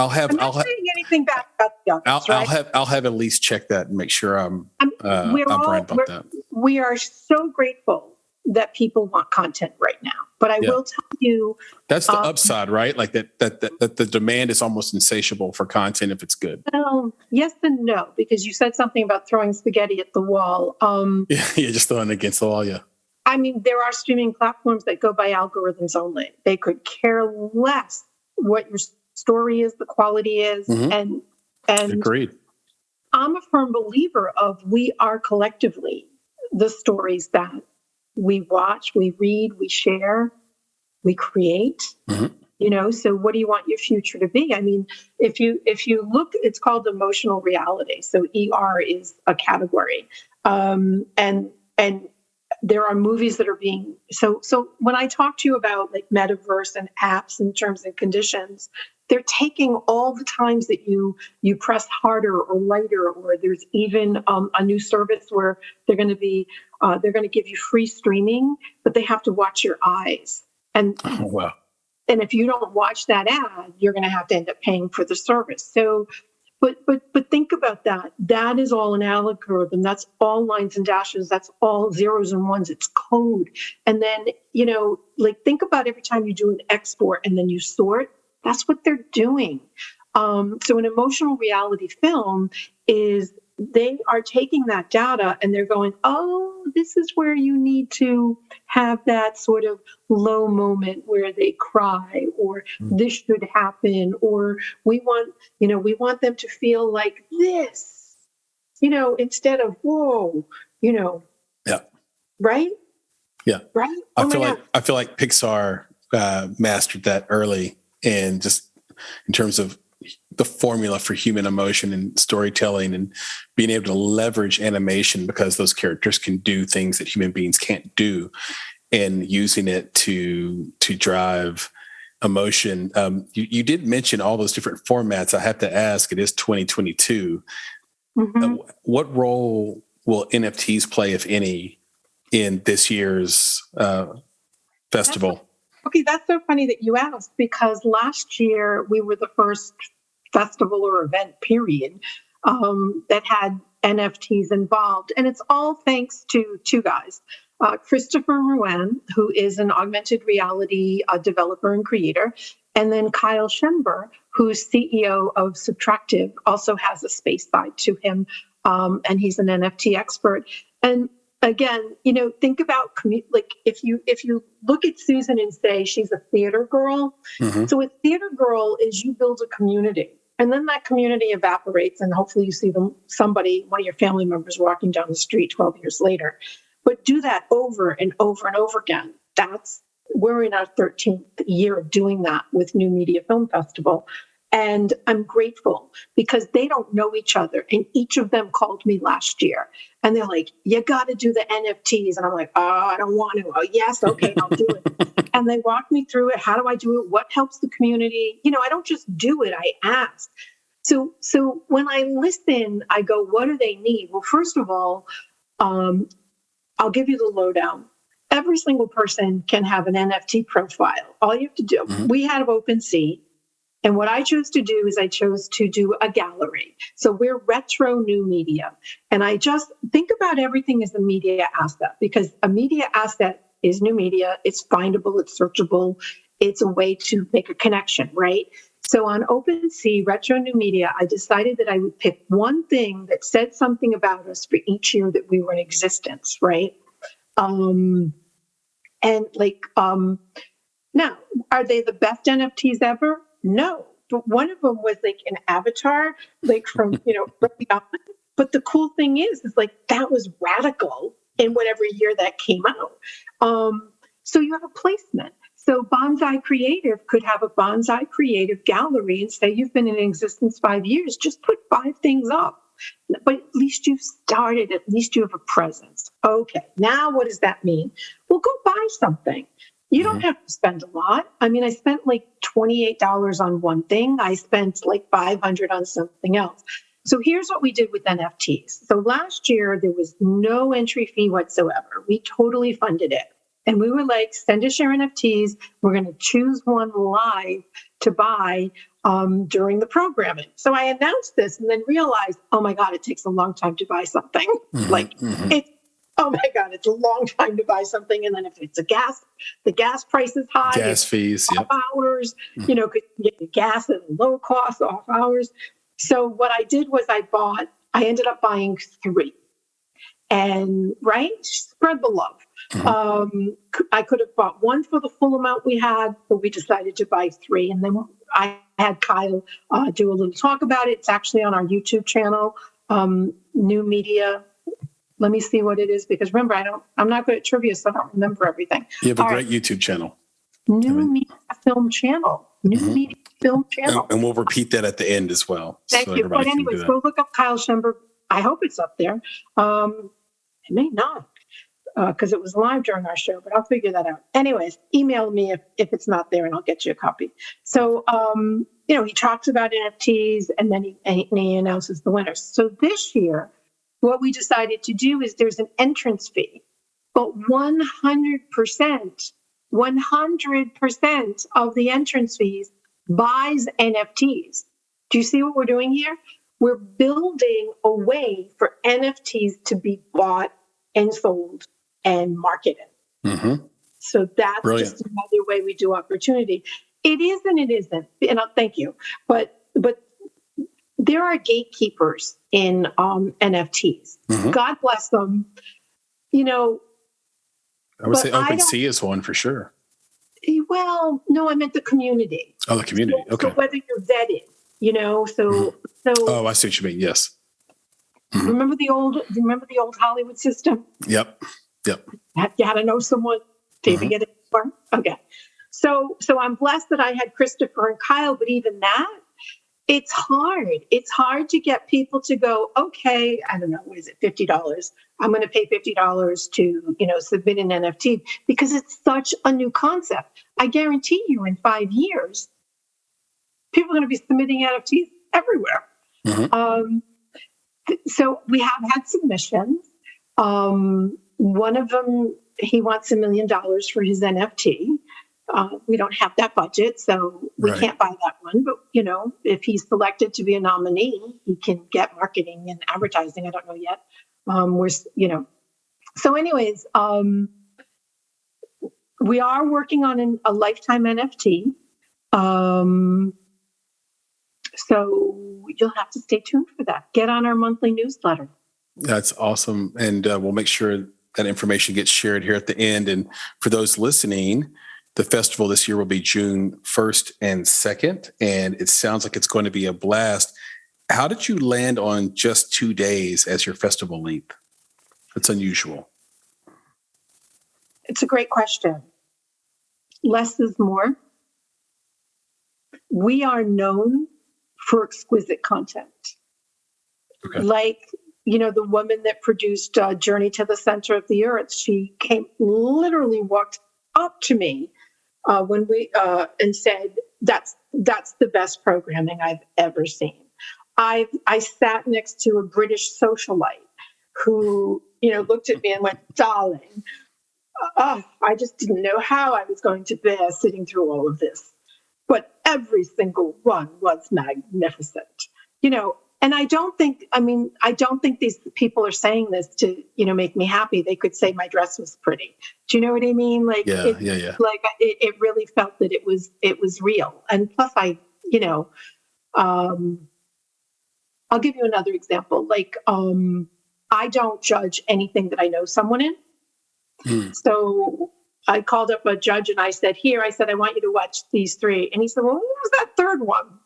have. I'm not saying anything bad about the others, right? I'll have at least check that and make sure I'm right about that. We are so grateful that people want content right now, but I will tell you that's the upside, right? Like that the demand is almost insatiable for content if it's good. Well, yes and no, because you said something about throwing spaghetti at the wall. Just throwing it against the wall. Yeah. I mean, there are streaming platforms that go by algorithms only. They could care less what your story is, the quality is, and agreed. I'm a firm believer of we are collectively the stories that we watch, we read, we share, we create. So what do you want your future to be? I mean, if you look, it's called emotional reality. So ER is a category, and there are movies that are being so when I talk to you about like metaverse and apps and terms and conditions, they're taking all the times that you press harder or lighter, or there's even a new service where they're going to give you free streaming, but they have to watch your eyes. And and if you don't watch that ad, you're going to have to end up paying for the service. So But think about that. That is all an algorithm. That's all lines and dashes. That's all zeros and ones. It's code. And then, think about every time you do an export and then you sort. That's what they're doing. So an emotional reality film is they are taking that data and they're going, oh, this is where you need to have that sort of low moment where they cry, or this should happen, or we want them to feel like this, instead of whoa, Yeah. Right? Yeah. Right? I feel like Pixar mastered that early, and just in terms of the formula for human emotion and storytelling, and being able to leverage animation because those characters can do things that human beings can't do, and using it to drive emotion. You did mention all those different formats. I have to ask, it is 2022. What role will NFTs play, if any, in this year's festival? That's so funny that you asked, because last year we were the first festival or event period that had NFTs involved. And it's all thanks to two guys, Christopher Ruan, who is an augmented reality developer and creator, and then Kyle Schenber, who's CEO of Subtractive, also has a space side to him, and he's an NFT expert. And again, think about if you look at Susan and say she's a theater girl. So a theater girl is you build a community, and then that community evaporates, and hopefully you see one of your family members walking down the street 12 years later. But do that over and over and over again. We're in our 13th year of doing that with New Media Film Festival. And I'm grateful because they don't know each other. And each of them called me last year and they're like, you got to do the NFTs. And I'm like, oh, I don't want to. Oh, yes. Okay, I'll do it. And they walked me through it. How do I do it? What helps the community? I don't just do it. I ask. So when I listen, I go, what do they need? Well, first of all, I'll give you the lowdown. Every single person can have an NFT profile. All you have to do, we have OpenSea. And what I chose to do is I chose to do a gallery. So we're retro new media. And I just think about everything as a media asset, because a media asset is new media. It's findable, it's searchable. It's a way to make a connection, right? So on OpenSea, Retro New Media, I decided that I would pick one thing that said something about us for each year that we were in existence, right? Now, are they the best NFTs ever? No, but one of them was like an avatar, like from, but the cool thing is like that was radical in whatever year that came out. So you have a placement. So Bonsai Creative could have a Bonsai Creative gallery and say you've been in existence 5 years, just put 5 things up. But at least you've started, at least you have a presence. Okay, now what does that mean? Well, go buy something. You don't have to spend a lot. I mean, I spent like $28 on one thing. I spent like $500 on something else. So here's what we did with NFTs. So last year, there was no entry fee whatsoever. We totally funded it. And we were like, send us your NFTs. We're going to choose one live to buy during the programming. So I announced this and then realized, oh my God, it takes a long time to buy something. Oh my God, it's a long time to buy something. And then if it's the gas price is high. Gas fees, off hours, could get the gas at a low cost, off hours. So what I did was I ended up buying 3. And spread the love. I could have bought 1 for the full amount we had, but we decided to buy 3. And then I had Kyle do a little talk about it. It's actually on our YouTube channel, New Media. Let me see what it is, because remember, I'm not good at trivia, so I don't remember everything. You have a great YouTube channel. New Media Film Channel. New Media Film Channel. And we'll repeat that at the end as well. Thank you. But anyways, go look up Kyle Schember. I hope it's up there. It may not, because it was live during our show, but I'll figure that out. Anyways, email me if it's not there and I'll get you a copy. So, he talks about NFTs and then he announces the winners. So this year, what we decided to do is there's an entrance fee, but 100% of the entrance fees buys NFTs. Do you see what we're doing here? We're building a way for NFTs to be bought and sold and marketed. So that's just another way we do opportunity. It is and it isn't. And thank you. But there are gatekeepers in NFTs. God bless them. I would say OpenSea is one for sure. Well, no, I meant the community. Oh, the community. Okay. So whether you're vetted. So. Oh, I see what you mean. Yes. Remember the old Hollywood system? Yep. You had to know someone to even get it for. Okay. So I'm blessed that I had Christopher and Kyle, but even that, it's hard. It's hard to get people to go, okay, I don't know, what is it, $50? I'm going to pay $50 to, submit an NFT, because it's such a new concept. I guarantee you in 5 years, people are going to be submitting NFTs everywhere. So we have had submissions. One of them, he wants $1 million for his NFT. We don't have that budget, so we can't buy that one. But, if he's selected to be a nominee, he can get marketing and advertising. I don't know yet. So anyways, we are working on a lifetime NFT. So you'll have to stay tuned for that. Get on our monthly newsletter. That's awesome. And we'll make sure that information gets shared here at the end. And for those listening, the festival this year will be June 1st and 2nd. And it sounds like it's going to be a blast. How did you land on just 2 days as your festival length? That's unusual. It's a great question. Less is more. We are known for exquisite content. Okay. Like, the woman that produced Journey to the Center of the Earth, she literally walked up to me when we and said, that's the best programming I've ever seen. I sat next to a British socialite who looked at me and went, darling, I just didn't know how I was going to bear sitting through all of this. But every single one was magnificent, and I don't think these people are saying this to, make me happy. They could say my dress was pretty. Do you know what I mean? Like, yeah. Like it really felt that it was real. And plus I'll give you another example. Like, I don't judge anything that I know someone in. So I called up a judge and I said, I want you to watch these 3. And he said, well, what was that third one?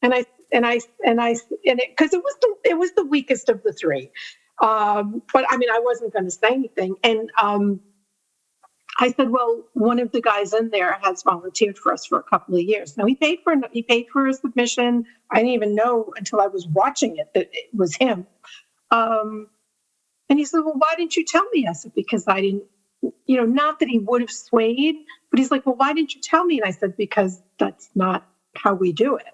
Because it was the weakest of the 3. But I mean, I wasn't going to say anything. And I said, well, one of the guys in there has volunteered for us for a couple of years. Now he paid for his submission. I didn't even know until I was watching it that it was him. And he said, well, why didn't you tell me? I said, because I didn't, not that he would have swayed, but he's like, well, why didn't you tell me? And I said, because that's not how we do it.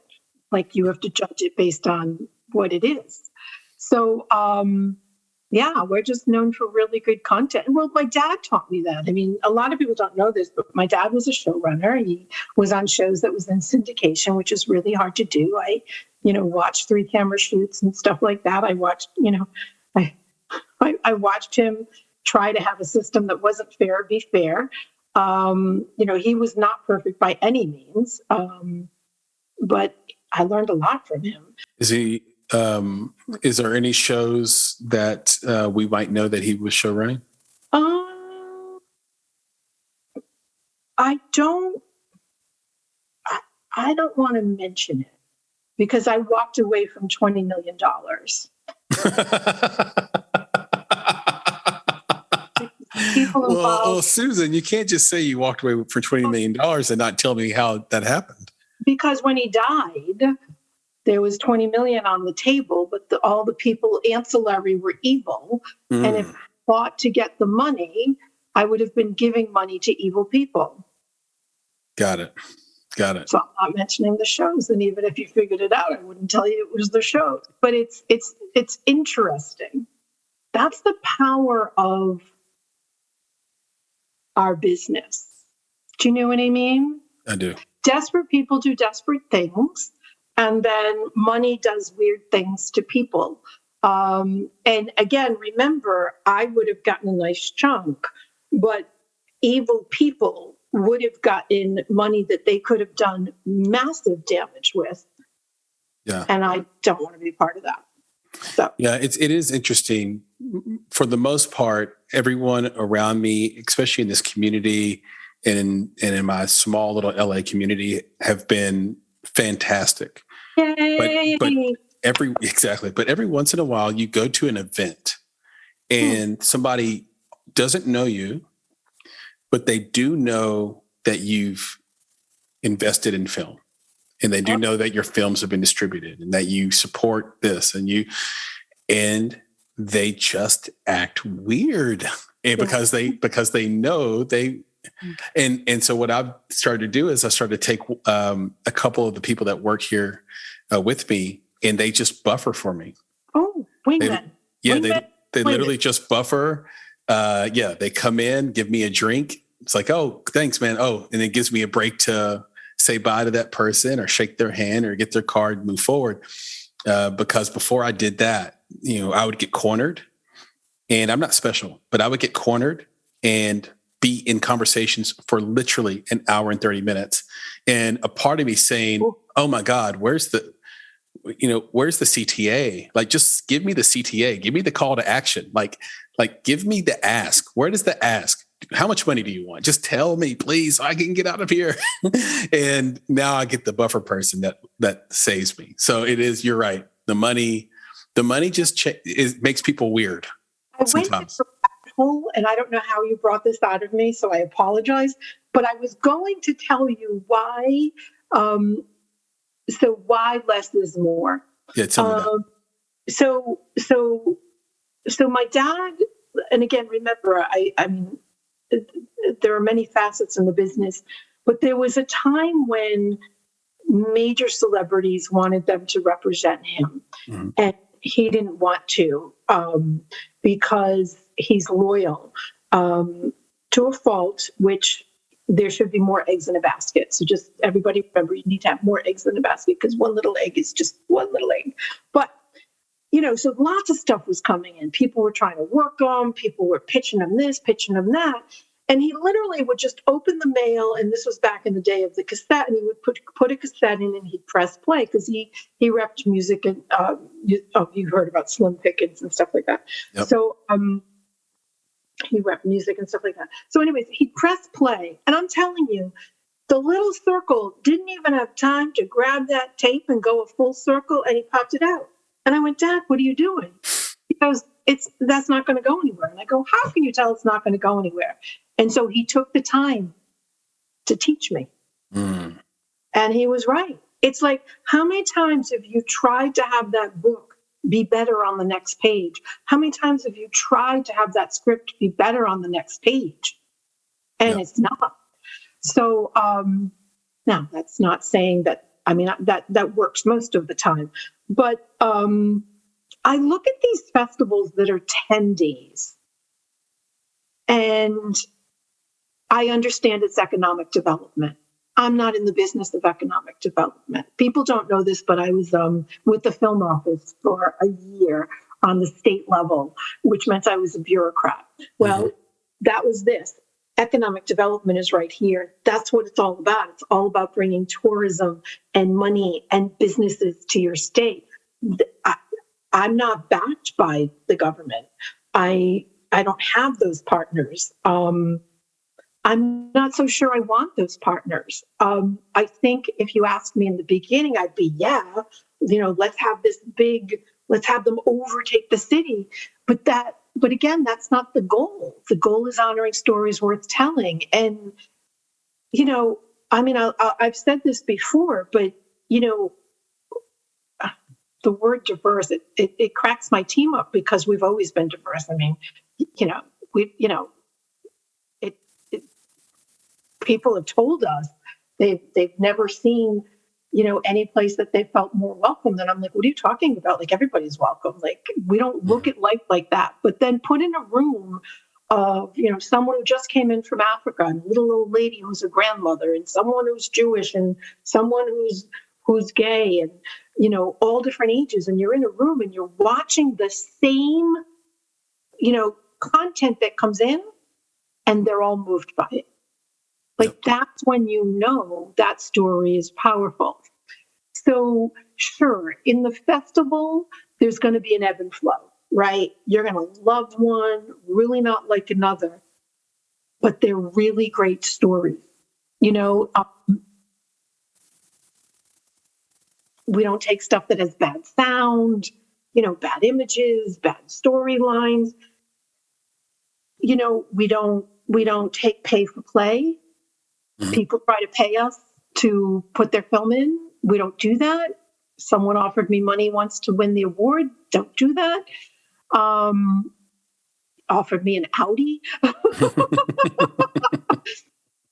Like, you have to judge it based on what it is. So, we're just known for really good content. Well, my dad taught me that. I mean, a lot of people don't know this, but my dad was a showrunner. He was on shows that was in syndication, which is really hard to do. I, watched 3-camera shoots and stuff like that. I watched, I watched him try to have a system that wasn't fair be fair. He was not perfect by any means, but I learned a lot from him. Is there any shows that we might know that he was show running? I don't want to mention it because I walked away from $20 million. Well, Susan, you can't just say you walked away for $20 million and not tell me how that happened. Because when he died, there was $20 million on the table, but all the people ancillary were evil. And if I fought to get the money, I would have been giving money to evil people. Got it. So I'm not mentioning the shows, and even if you figured it out, I wouldn't tell you it was the shows. But it's interesting. That's the power of our business. Do you know what I mean? I do. Desperate people do desperate things, and then money does weird things to people. And again, remember, I would have gotten a nice chunk, but evil people would have gotten money that they could have done massive damage with. Yeah. And I don't want to be part of that. So. Yeah, it is interesting. For the most part, everyone around me, especially in this community and in my small little LA community, have been fantastic. Yay. But every once in a while, you go to an event and somebody doesn't know you, but they do know that you've invested in film. And they do know that your films have been distributed and that you support this and they just act weird. And because they know and so what I've started to do is I started to take a couple of the people that work here with me, and they just buffer for me. Oh, wingmen. They literally just buffer. They come in, give me a drink. It's like, oh, thanks, man. Oh, and it gives me a break to say bye to that person or shake their hand or get their card, move forward. Because before I did that, I would get cornered, and I'm not special, but I would get cornered and be in conversations for literally an hour and 30 minutes. And a part of me saying, oh my God, where's the CTA? Like, just give me the CTA, give me the call to action. Like give me the ask. Where does the ask? How much money do you want? Just tell me, please, so I can get out of here. And now I get the buffer person that saves me. So it is, you're right. The money just makes people weird sometimes. And I don't know how you brought this out of me, so I apologize. But I was going to tell you why. So why less is more? Yeah, tell me that. So my dad, and again, remember, I mean, there are many facets in the business, but there was a time when major celebrities wanted them to represent him. Mm-hmm. And he didn't want to, because he's loyal, to a fault, which there should be more eggs in a basket. So just everybody remember, you need to have more eggs in a basket, because one little egg is just one little egg. But, so lots of stuff was coming in. People were trying to work him. People were pitching him this, pitching him that. And he literally would just open the mail, and this was back in the day of the cassette, and he would put a cassette in and he'd press play, because he repped music, and you heard about Slim Pickens and stuff like that. Yep. So he repped music and stuff like that. So anyways, he'd press play, and I'm telling you, the little circle didn't even have time to grab that tape and go a full circle, and he popped it out. And I went, Dad, what are you doing? He goes, that's not going to go anywhere. And I go, how can you tell it's not going to go anywhere? And so he took the time to teach me. And he was right. It's like, how many times have you tried to have that book be better on the next page? How many times have you tried to have that script be better on the next page? And It's not. So now, that's not saying that, that works most of the time. But I look at these festivals that are 10 days, and I understand it's economic development. I'm not in the business of economic development. People don't know this, but I was with the film office for a year on the state level, which meant I was a bureaucrat. Well, that was this. Economic development is right here. That's what it's all about. It's all about bringing tourism and money and businesses to your state. I'm not backed by the government. I don't have those partners. I'm not so sure I want those partners. I think if you asked me in the beginning, I'd be, let's have them overtake the city. But again, that's not the goal. The goal is honoring stories worth telling. And, I've said this before, but, the word diverse, it cracks my team up, because we've always been diverse. People have told us they've never seen, any place that they felt more welcome. And I'm like, what are you talking about? Like, everybody's welcome. Like, we don't look at life like that. But then put in a room of, someone who just came in from Africa, and a little old lady who's a grandmother, and someone who's Jewish, and someone who's gay, and, all different ages. And you're in a room and you're watching the same, content that comes in, and they're all moved by it. Like, that's when that story is powerful. So, sure, in the festival, there's going to be an ebb and flow, right? You're going to love one, really not like another, but they're really great stories. We don't take stuff that has bad sound, bad images, bad storylines. We don't take pay for play. People try to pay us to put their film in. We don't do that. Someone offered me money once to win the award. Don't do that. Offered me an Audi,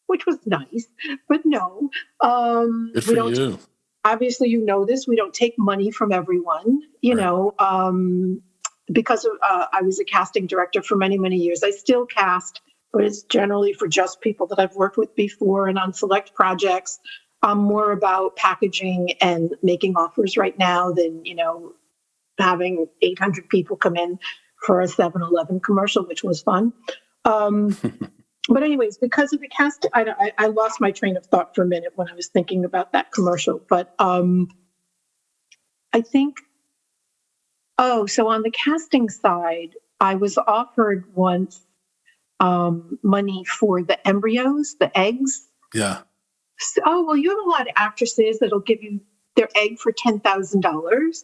which was nice, but no. Good for you. Obviously, this. We don't take money from everyone, because I was a casting director for many, many years. I still cast, but it's generally for just people that I've worked with before and on select projects. I'm more about packaging and making offers right now than, having 800 people come in for a 7-Eleven commercial, which was fun. But anyways, because of the cast, I lost my train of thought for a minute when I was thinking about that commercial. But I think, so on the casting side, I was offered once money for the embryos, the eggs. Yeah. So, you have a lot of actresses that'll give you their egg for $10,000.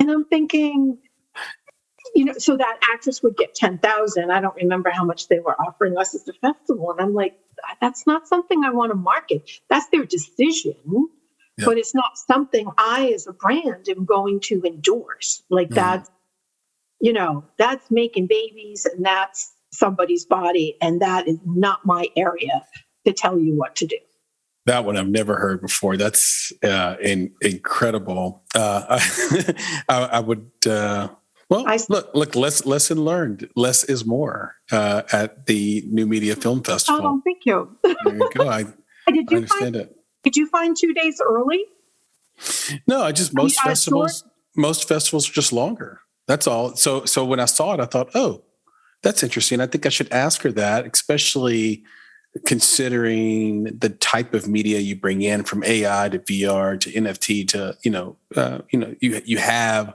And I'm thinking, so that actress would get $10,000. I don't remember how much they were offering us at the festival. And I'm like, that's not something I want to market. That's their decision. Yeah. But it's not something I, as a brand, am going to endorse. Like, that's making babies, and that's somebody's body, and that is not my area to tell you what to do. That one I've never heard before. That's incredible. I would. Look. Lesson learned. Less is more at the New Media Film Festival. Oh, thank you. There you go. I understand it. Did you find 2 days early? No, most festivals are just longer. That's all. So when I saw it, I thought, oh, that's interesting. I think I should ask her that, especially considering the type of media you bring in, from AI to VR to NFT to you have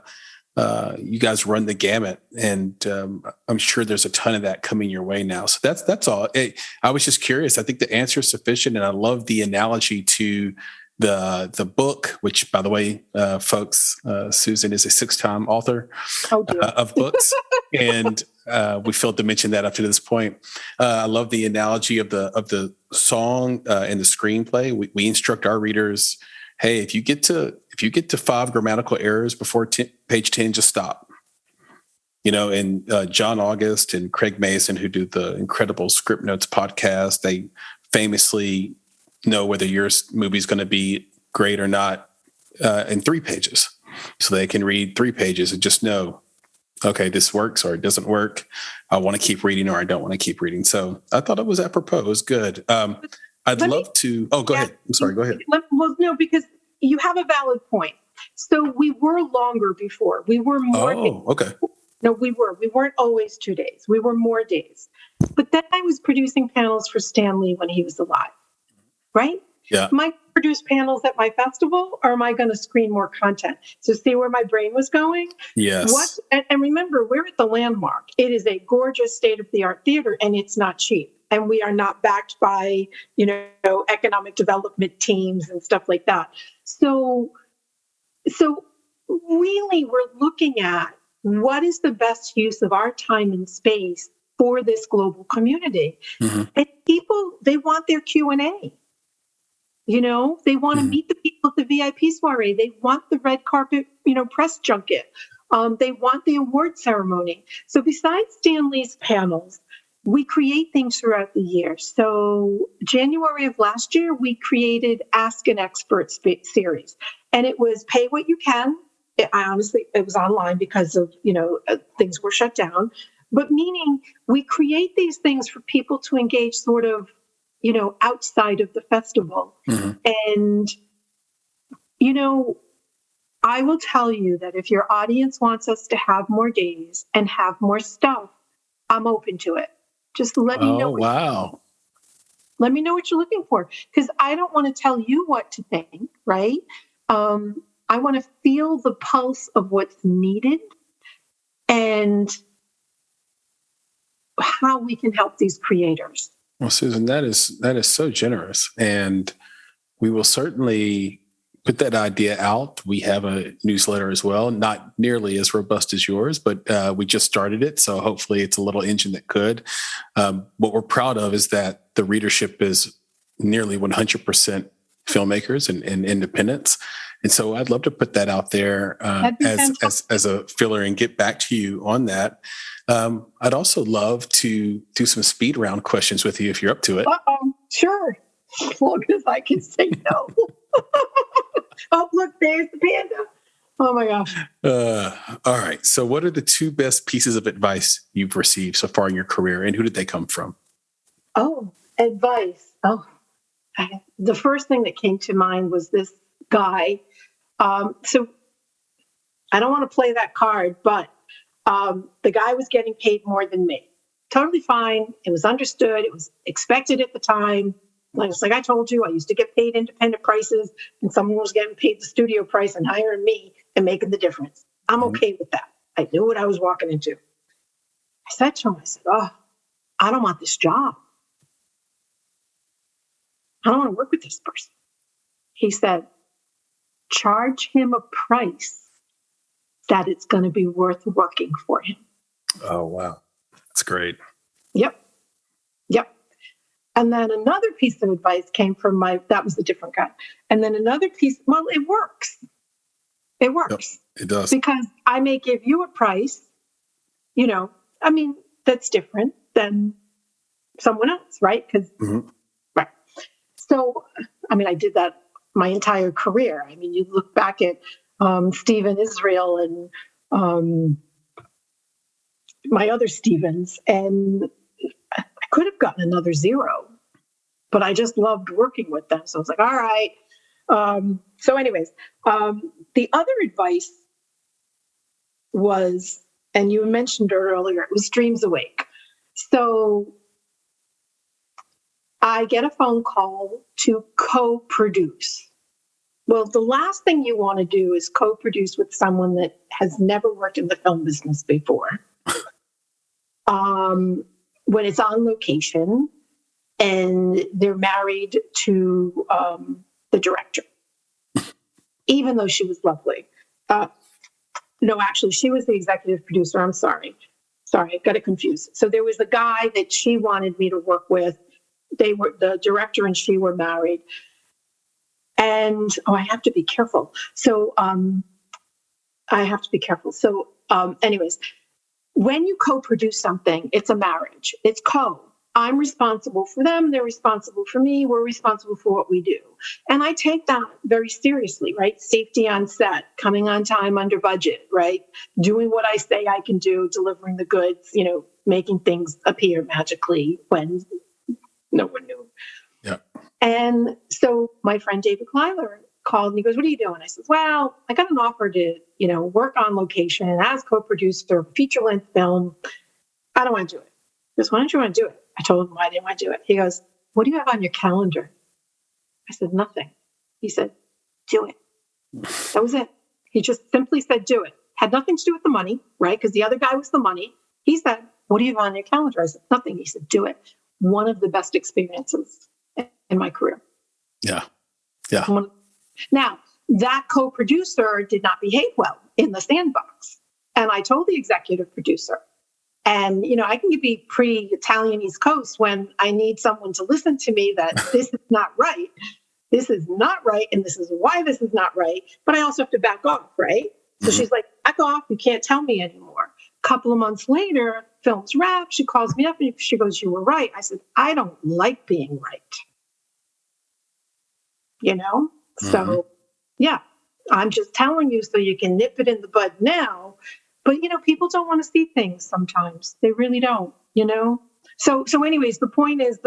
you guys run the gamut, and I'm sure there's a ton of that coming your way now. So that's all. I was just curious. I think the answer is sufficient, and I love the analogy to the book, which, by the way, folks, Susan is a 6-time author of books, and we failed to mention that up to this point. I love the analogy of the song and the screenplay. We instruct our readers, hey, if you get to 5 grammatical errors before page 10, just stop. And John August and Craig Mason, who do the incredible Script Notes podcast, they famously know whether your movie is going to be great or not in 3 pages. So they can read 3 pages and just know, okay, this works or it doesn't work. I want to keep reading or I don't want to keep reading. So I thought it was apropos. It was good. I'd love to. Oh, go ahead. I'm sorry. Go ahead. Well, no, because you have a valid point. So we were longer before. We were more. Oh, okay. No, we were. We weren't always 2 days. We were more days. But then I was producing panels for Stan Lee when he was alive. Right? Yeah. Am I going to produce panels at my festival, or am I going to screen more content? So see where my brain was going? Yes. And remember, we're at the Landmark. It is a gorgeous state-of-the-art theater, and it's not cheap. And we are not backed by, economic development teams and stuff like that. So really, we're looking at what is the best use of our time and space for this global community. Mm-hmm. And people, they want their Q&A. They want to meet the people at the VIP soiree. They want the red carpet, press junket. They want the award ceremony. So besides Stan Lee's panels, we create things throughout the year. So January of last year, we created Ask an Expert series. And it was pay what you can. It was online because of, things were shut down. But meaning we create these things for people to engage sort of, outside of the festival. Mm-hmm. And, I will tell you that if your audience wants us to have more days and have more stuff, I'm open to it. Just let me know. Wow. Let me know what you're looking for, because I don't want to tell you what to think, right? I want to feel the pulse of what's needed and how we can help these creators. Well, Susan, that is so generous, and we will certainly put that idea out. We have a newsletter as well, not nearly as robust as yours, but we just started it, so hopefully it's a little engine that could. What we're proud of is that the readership is nearly 100% filmmakers and independents, and so I'd love to put that out there as a filler and get back to you on that. I'd also love to do some speed round questions with you if you're up to it. Sure. As long as I can say no. Oh, look, there's the panda. Oh, my gosh. All right. So what are the 2 best pieces of advice you've received so far in your career, and who did they come from? Oh, advice. Oh, the first thing that came to mind was this guy. So I don't want to play that card, but the guy was getting paid more than me. Totally fine. It was understood. It was expected at the time. Like I told you, I used to get paid independent prices, and someone was getting paid the studio price and hiring me and making the difference. I'm okay with that. I knew what I was walking into. I said to him, I don't want this job. I don't want to work with this person. He said, charge him a price that it's going to be worth working for him. Oh, wow. That's great. Yep. And then another piece of advice came from that was a different guy. And then another piece, well, it works. It works. Yep, it does. Because I may give you a price, that's different than someone else, right? Right. So I did that my entire career. I mean, you look back at Stephen Israel and my other Stevens, and I could have gotten another 0, but I just loved working with them. So I was like, all right. So anyways, the other advice was, and you mentioned it earlier, it was dreams awake. So I get a phone call to co-produce. Well, the last thing you want to do is co-produce with someone that has never worked in the film business before. When it's on location and they're married to the director, even though she was lovely. No, actually, she was the executive producer. I'm sorry. I got it confused. So there was a guy that she wanted me to work with. The director and she were married. And, I have to be careful. So anyways, when you co-produce something, it's a marriage. It's co. I'm responsible for them. They're responsible for me. We're responsible for what we do. And I take that very seriously, right? Safety on set, coming on time under budget, right? Doing what I say I can do, delivering the goods, making things appear magically when no one knew. Yeah. And so my friend David Kleiler called and he goes, what are you doing? I said, well, I got an offer to, work on location as co-producer of a feature-length film. I don't want to do it. He goes, why don't you want to do it? I told him why I didn't want to do it. He goes, what do you have on your calendar? I said, nothing. He said, do it. That was it. He just simply said, do it. Had nothing to do with the money, right? Because the other guy was the money. He said, what do you have on your calendar? I said, nothing. He said, do it. One of the best experiences in my career. Yeah. Yeah. Now, that co-producer did not behave well in the sandbox. And I told the executive producer, and, I can be pretty Italian East Coast when I need someone to listen to me that this is not right. This is not right. And this is why this is not right. But I also have to back off, right? So she's like, back off. You can't tell me anymore. A couple of months later, film's wrapped. She calls me up and she goes, you were right. I said, I don't like being right. So, yeah, I'm just telling you so you can nip it in the bud now. But, people don't want to see things sometimes. They really don't, So anyways, the point is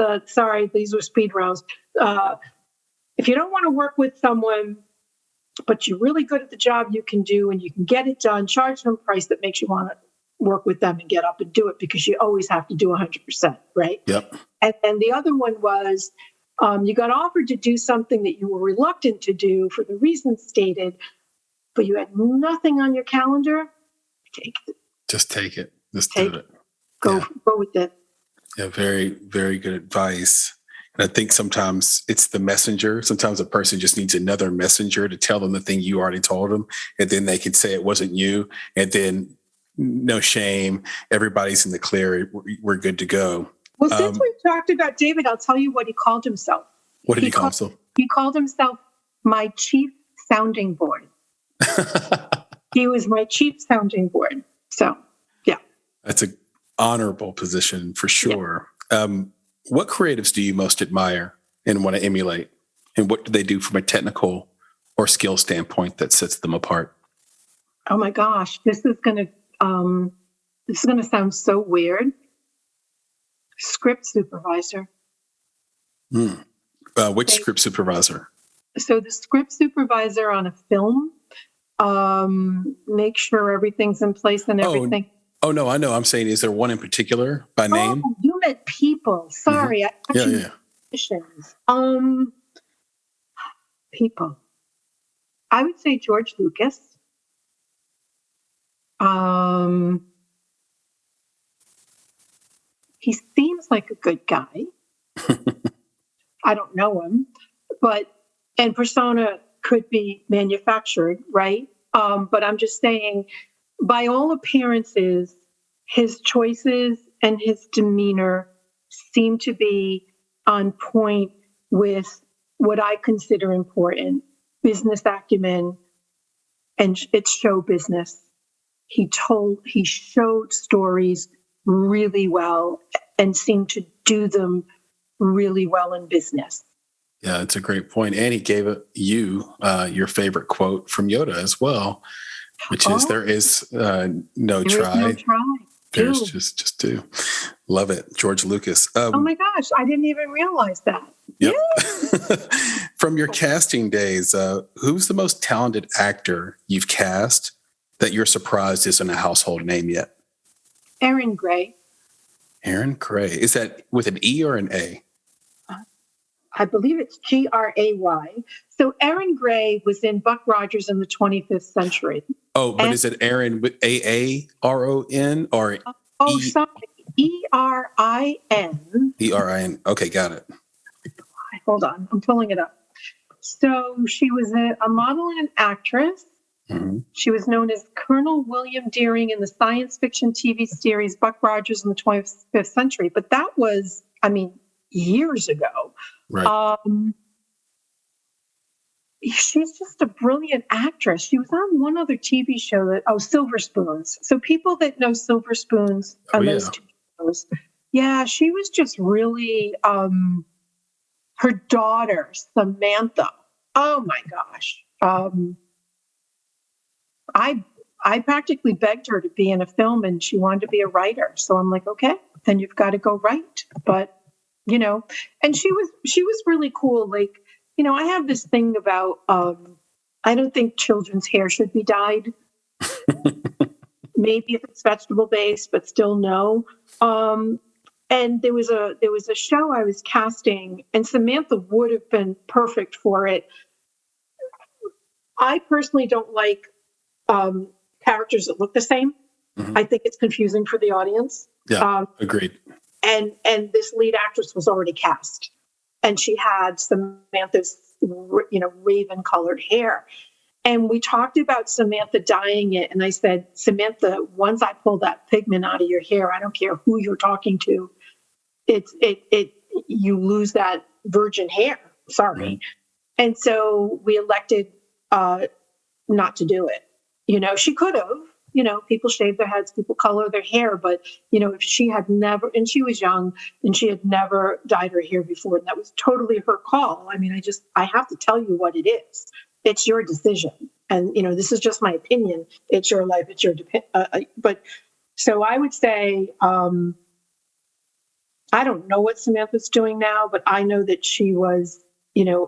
these were speed rounds. If you don't want to work with someone, but you're really good at the job you can do and you can get it done, charge them a price that makes you want to work with them and get up and do it, because you always have to do 100%, right? Yep. And then the other one was, you got offered to do something that you were reluctant to do for the reasons stated, but you had nothing on your calendar. Take it. Just take it. Just do it. Go with it. Yeah, very, very good advice. And I think sometimes it's the messenger. Sometimes a person just needs another messenger to tell them the thing you already told them. And then they could say it wasn't you. And then no shame. Everybody's in the clear. We're good to go. Well, since we talked about David, I'll tell you what he called himself. What did he call himself? He called himself my chief sounding board. He was my chief sounding board. So, yeah. That's an honorable position for sure. Yeah. What creatives do you most admire and want to emulate? And what do they do from a technical or skill standpoint that sets them apart? Oh my gosh, this is going to sound so weird. Script supervisor. Which script supervisor? So the script supervisor on a film, make sure everything's in place and everything. Oh, no, I know. I'm saying, is there one in particular by name? Oh, you meant people. Sorry. Mm-hmm. Yeah. Positions. People. I would say George Lucas. He seems like a good guy. I don't know him, and persona could be manufactured, right? But I'm just saying, by all appearances, his choices and his demeanor seem to be on point with what I consider important: business acumen, and it's show business. He showed stories really well and seemed to do them really well in business. Yeah, it's a great point. And he gave you your favorite quote from Yoda as well, which is there is no there is try. no try. There's Do. just do. Love it. George Lucas. Oh my gosh, I didn't even realize that. Yep. Yeah. From your casting days, who's the most talented actor you've cast that you're surprised isn't a household name yet? Erin Gray. Erin Gray. Is that with an E or an A? I believe it's Gray. So Erin Gray was in Buck Rogers in the 25th Century. Oh, but is it Aaron with Aaron or sorry, Erin? Erin? Okay, got it. Hold on, I'm pulling it up. So she was a model and an actress. Mm-hmm. She was known as Colonel William Deering in the science fiction TV series Buck Rogers in the 25th Century. But that was, years ago. Right. She's just a brilliant actress. She was on one other TV show Silver Spoons. So people that know Silver Spoons on those two shows, yeah, she was just really, her daughter, Samantha. Oh my gosh. I practically begged her to be in a film and she wanted to be a writer. So I'm like, okay, then you've got to go write. But, and she was really cool. Like, I have this thing about, I don't think children's hair should be dyed. Maybe if it's vegetable based, but still no. And there was a show I was casting and Samantha would have been perfect for it. I personally don't like characters that look the same. Mm-hmm. I think it's confusing for the audience. Yeah, agreed. And this lead actress was already cast, and she had Samantha's raven colored hair. And we talked about Samantha dyeing it, and I said, Samantha, once I pull that pigment out of your hair, I don't care who you're talking to, you lose that virgin hair. Sorry. Mm-hmm. And so we elected not to do it. She could have, people shave their heads, people color their hair, but, if she had never, and she was young and she had never dyed her hair before, and that was totally her call. I have to tell you what it is. It's your decision. And, this is just my opinion. It's your life. It's your, but so I would say, I don't know what Samantha's doing now, but I know that she was,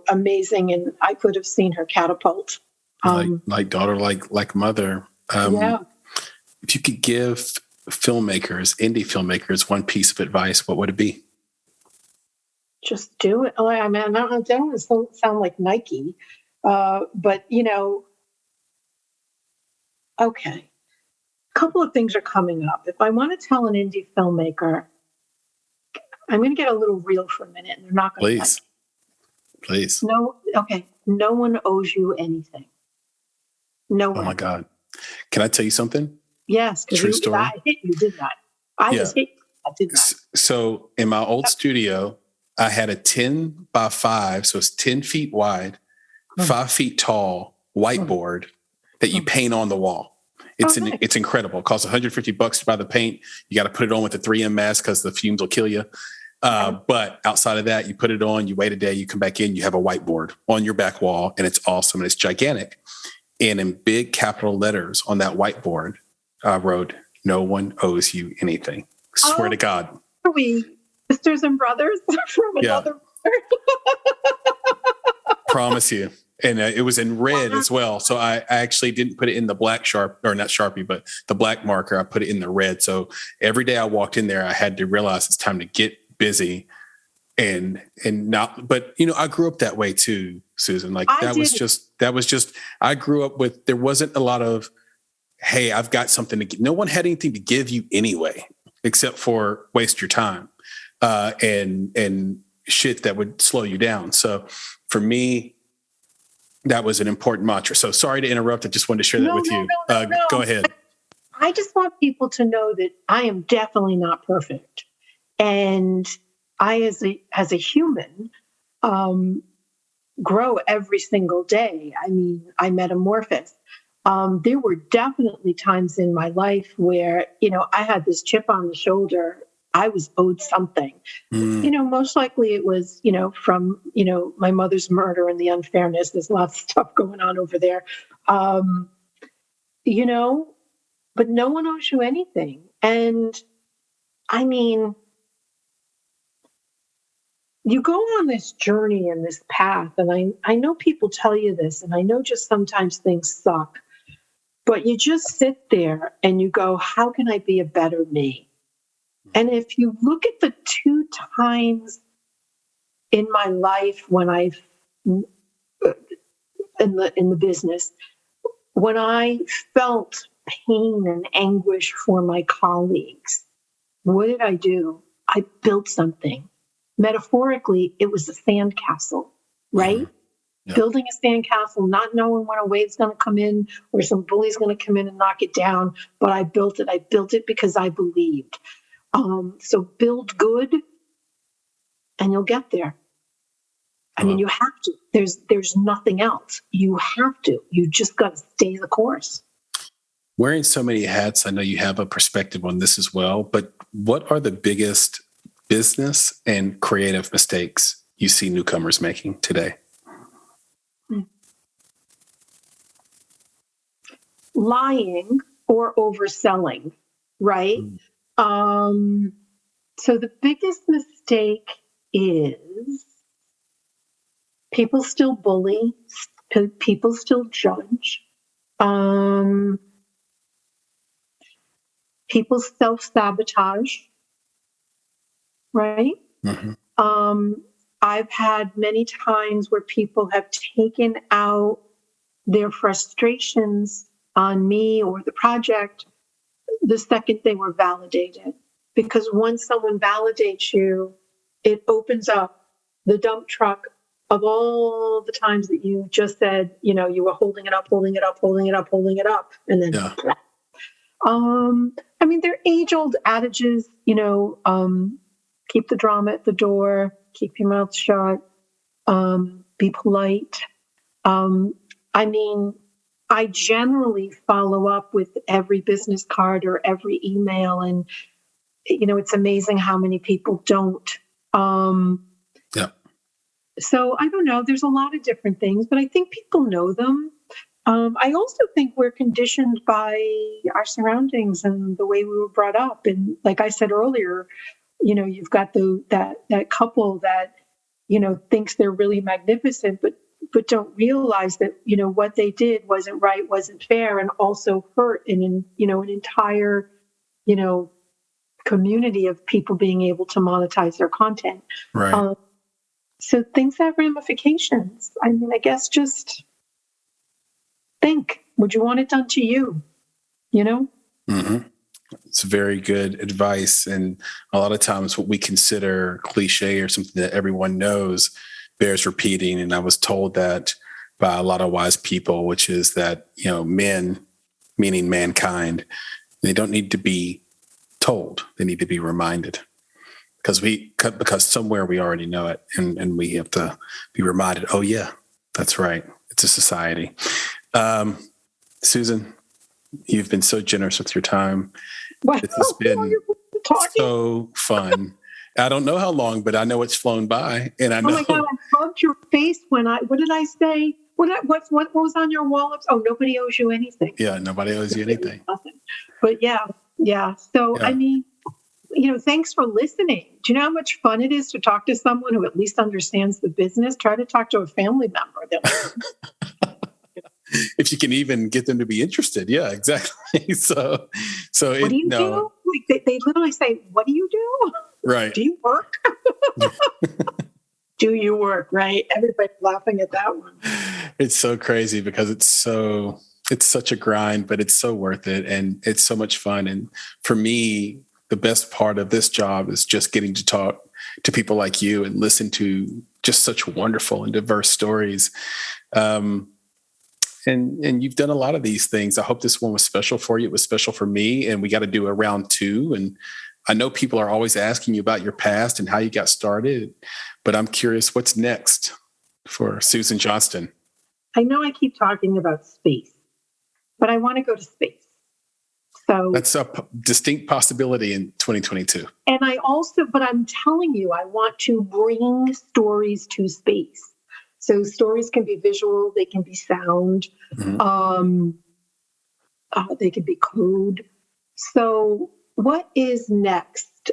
amazing. And I could have seen her catapult. Like daughter, like mother. Yeah. If you could give indie filmmakers, one piece of advice, what would it be? Just do it. I don't want to sound like Nike, but okay. A couple of things are coming up. If I want to tell an indie filmmaker, I'm going to get a little real for a minute, and they're not going to. Please. No. Okay. No one owes you anything. No one. Oh my God. Can I tell you something? Yes. True story. I hit you, didn't I? I just hit you. I did not. So in my old studio, I had a 10 by 5, so it's 10 feet wide, 5 feet tall whiteboard that you paint on the wall. It's incredible. It costs $150 to buy the paint. You got to put it on with a 3M mask because the fumes will kill you. But outside of that, you put it on, you wait a day, you come back in, you have a whiteboard on your back wall, and it's awesome and it's gigantic. And in big capital letters on that whiteboard, I wrote, "No one owes you anything." Swear to God. Are we sisters and brothers from another mother? Promise you. And it was in red as well. So I actually didn't put it in the black not Sharpie, but the black marker. I put it in the red. So every day I walked in there, I had to realize it's time to get busy and not, but I grew up that way too, Susan. Like that was just, I grew up with, there wasn't a lot of, hey, I've got something to give. No one had anything to give you anyway, except for waste your time and shit that would slow you down. So for me, that was an important mantra. So sorry to interrupt. I just wanted to share that with you. No. Go ahead. I just want people to know that I am definitely not perfect. And I, as a human, grow every single day. I metamorphose. There were definitely times in my life where, I had this chip on the shoulder. I was owed something. Most likely it was, from, my mother's murder and the unfairness. There's lots of stuff going on over there. But no one owes you anything. And I mean, you go on this journey and this path, and I know people tell you this, and I know just sometimes things suck, but you just sit there and you go, how can I be a better me? And if you look at the 2 times in my life when I've in the business, when I felt pain and anguish for my colleagues, what did I do? I built something. Metaphorically, it was a sandcastle, right? Mm-hmm. Yeah. Building a sandcastle, not knowing when a wave's going to come in or some bully's going to come in and knock it down, but I built it. I built it because I believed. So build good, and you'll get there. I mean, you have to. There's nothing else. You have to. You just got to stay the course. Wearing so many hats, I know you have a perspective on this as well, but what are the biggest business and creative mistakes you see newcomers making today? Lying or overselling, right? So the biggest mistake is people still bully, people still judge, people self-sabotage, right? Mm-hmm. I've had many times where people have taken out their frustrations on me or the project the second they were validated. Because once someone validates you, it opens up the dump truck of all the times that you just said, you were holding it up, and then, I mean, they're age-old adages, keep the drama at the door, keep your mouth shut, be polite. I mean, I generally follow up with every business card or every email, and it's amazing how many people don't. So I don't know. There's a lot of different things, but I think people know them. I also think we're conditioned by our surroundings and the way we were brought up. And like I said earlier, you've got that couple that thinks they're really magnificent, but don't realize that what they did wasn't right, wasn't fair, and also hurt an entire community of people being able to monetize their content. Right. So things have ramifications. I mean, I guess just think: would you want it done to you? Mm-hmm. It's very good advice, and a lot of times what we consider cliche or something that everyone knows bears repeating. And I was told that by a lot of wise people, which is that, men, meaning mankind, they don't need to be told. They need to be reminded because somewhere we already know it. And we have to be reminded, oh yeah, that's right. It's a society. Susan, you've been so generous with your time. Wow. This has been so fun. I don't know how long, but I know it's flown by, and I know. Oh my God! I loved your face when what did I say? What was on your wall? Oh, nobody owes you anything. Yeah, nobody owes you anything. But yeah. So I mean, thanks for listening. Do you know how much fun it is to talk to someone who at least understands the business? Try to talk to a family member. If you can even get them to be interested. Yeah, exactly. So what do you do? Like they literally say, "What do you do?" Right. Do you work? Do you work? Right. Everybody's laughing at that one. It's so crazy because it's such a grind, but it's so worth it. And it's so much fun. And for me, the best part of this job is just getting to talk to people like you and listen to just such wonderful and diverse stories. And you've done a lot of these things. I hope this one was special for you. It was special for me, and we got to do a round 2. And I know people are always asking you about your past and how you got started, but I'm curious, what's next for Susan Johnston? I know I keep talking about space, but I want to go to space. So that's a distinct possibility in 2022. And but I'm telling you, I want to bring stories to space. So stories can be visual, they can be sound, they can be code. So what is next?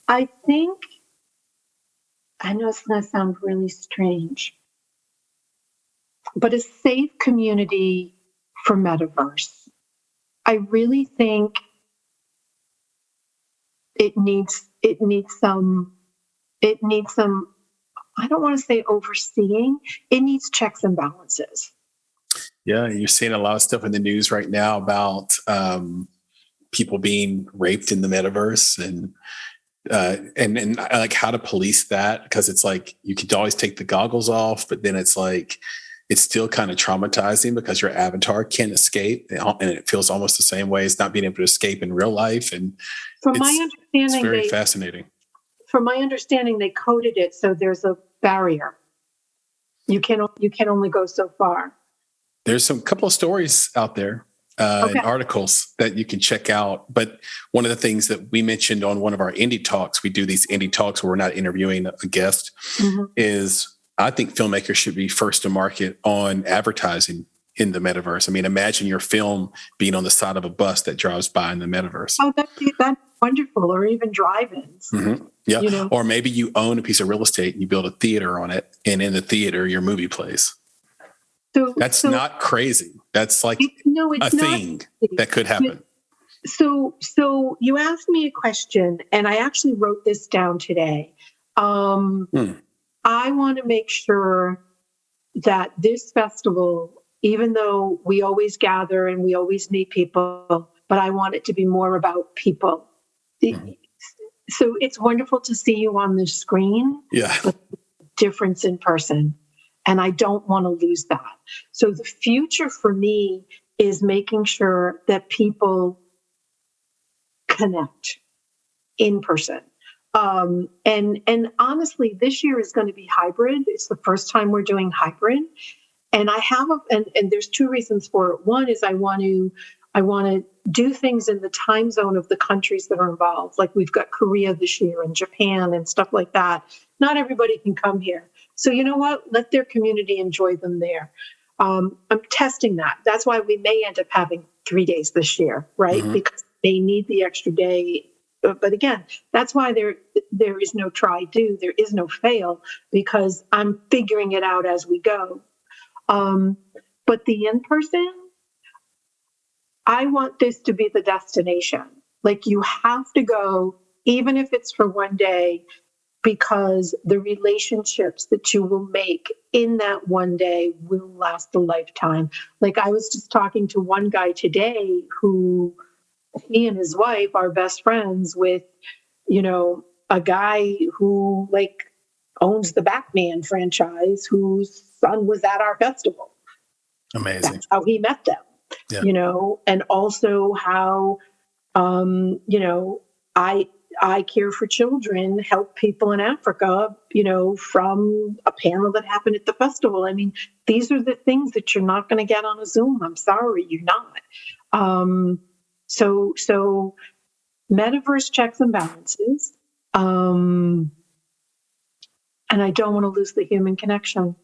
I think, I know it's going to sound really strange, but a safe community for metaverse. I really think it needs some, I don't want to say overseeing, it needs checks and balances. Yeah, you're seeing a lot of stuff in the news right now about people being raped in the metaverse, and like how to police that, because it's like you could always take the goggles off, but then it's like it's still kind of traumatizing because your avatar can't escape, and it feels almost the same way as not being able to escape in real life. And from my understanding, it's very fascinating. From my understanding, they coded it so there's a barrier. You can only go so far. There's some couple of stories out there and articles that you can check out. But one of the things that we mentioned on one of our indie talks, we do these indie talks where we're not interviewing a guest, is I think filmmakers should be first to market on advertising in the metaverse. I mean, imagine your film being on the side of a bus that drives by in the metaverse. Oh, that's wonderful. Or even drive-ins. Yeah. You know? Or maybe you own a piece of real estate and you build a theater on it, and in the theater, your movie plays. That's not crazy. That's like a thing that could happen. So you asked me a question, and I actually wrote this down today. I want to make sure that this festival, even though we always gather and we always meet people, but I want it to be more about people. So it's wonderful to see you on the screen. Yeah. But the difference in person. And I don't want to lose that. So the future for me is making sure that people connect in person. And honestly, this year is going to be hybrid. It's the first time we're doing hybrid. And I have, and there's two reasons for it. One is I want to do things in the time zone of the countries that are involved. Like we've got Korea this year and Japan and stuff like that. Not everybody can come here. So you know what? Let their community enjoy them there. I'm testing that. That's why we may end up having 3 days this year, right? Because they need the extra day. But again, that's why there is no try do, there is no fail, because I'm figuring it out as we go. But the in-person, I want this to be the destination. Like you have to go, even if it's for one day, because the relationships that you will make in that one day will last a lifetime. Like I was just talking to one guy today who, he and his wife are best friends with, a guy who like owns the Batman franchise, whose son was at our festival. Amazing. That's how he met them, and also how, I Care for Children help people in Africa, from a panel that happened at the festival. I mean, these are the things that you're not going to get on a Zoom. I'm sorry, you're not. So metaverse checks and balances. And I don't want to lose the human connection.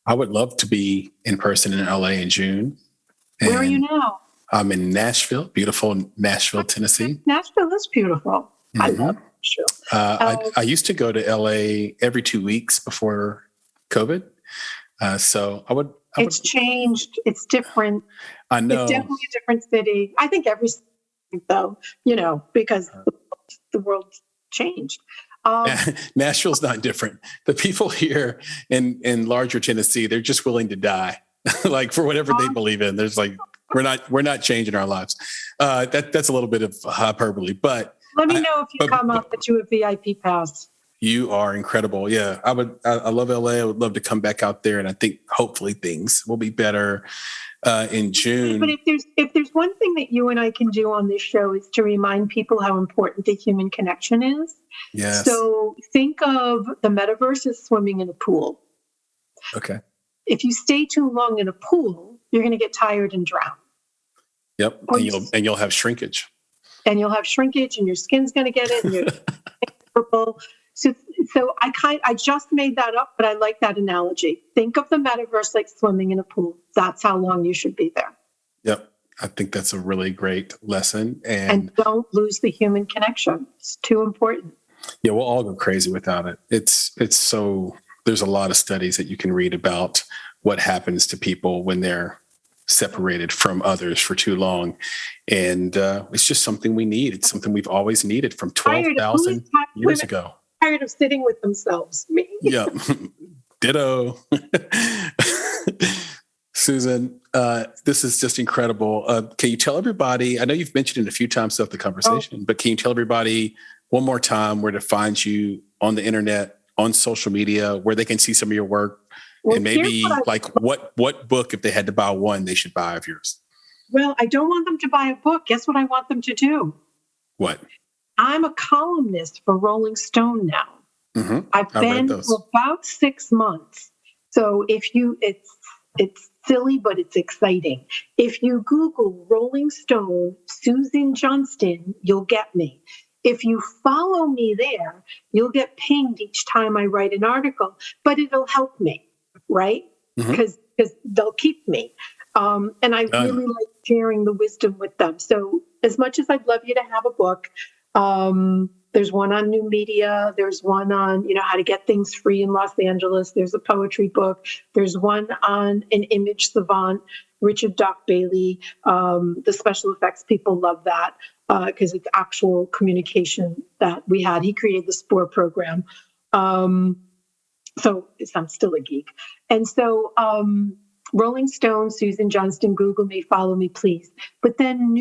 I would love to be in person in LA in June. Where are you now? I'm in Nashville, beautiful Nashville, Tennessee. Nashville is beautiful. I love Nashville. I used to go to LA every 2 weeks before COVID. So I would. It's changed. It's different. I know. It's definitely a different city. I think every city, though, because the world's changed. Nashville's not different. The people here in larger Tennessee, they're just willing to die, like for whatever they believe in. There's like we're not changing our lives. That's a little bit of hyperbole, but let me know if you come up that you have VIP pass. You are incredible. Yeah, I love LA. I would love to come back out there, and I think hopefully things will be better in June. But if there's one thing that you and I can do on this show is to remind people how important the human connection is. Yes. So think of the metaverse as swimming in a pool. Okay. if you stay too long in a pool, you're going to get tired and drown. Yep. And you'll have shrinkage. And you'll have shrinkage, and your skin's going to get it, and you're purple. So I just made that up, but I like that analogy. Think of the metaverse like swimming in a pool. That's how long you should be there. Yep. I think that's a really great lesson. And don't lose the human connection. It's too important. Yeah, we'll all go crazy without it. It's so, there's a lot of studies that you can read about what happens to people when they're separated from others for too long. And it's just something we need. It's something we've always needed from 12,000 years ago. Tired of sitting with themselves. Me. Yeah. Ditto. Susan, this is just incredible. Can you tell everybody, I know you've mentioned it a few times throughout the conversation, but can you tell everybody one more time where to find you on the internet, on social media, where they can see some of your work? Well, and maybe what book, if they had to buy one, they should buy of yours? Well, I don't want them to buy a book. Guess what I want them to do? What? I'm a columnist for Rolling Stone now. Mm-hmm. I've been for about 6 months. So it's silly, but it's exciting. If you Google Rolling Stone, Susan Johnston, you'll get me. If you follow me there, you'll get pinged each time I write an article, but it'll help me, right? Because they'll keep me. And I really like sharing the wisdom with them. So as much as I'd love you to have a book, there's one on new media. There's one on, how to get things free in Los Angeles. There's a poetry book. There's one on an image savant, Richard Doc Bailey. The special effects people love that because it's actual communication that we had. He created the SPORE program. So I'm still a geek. And so Rolling Stone, Susan Johnston, Google me, follow me, please. But then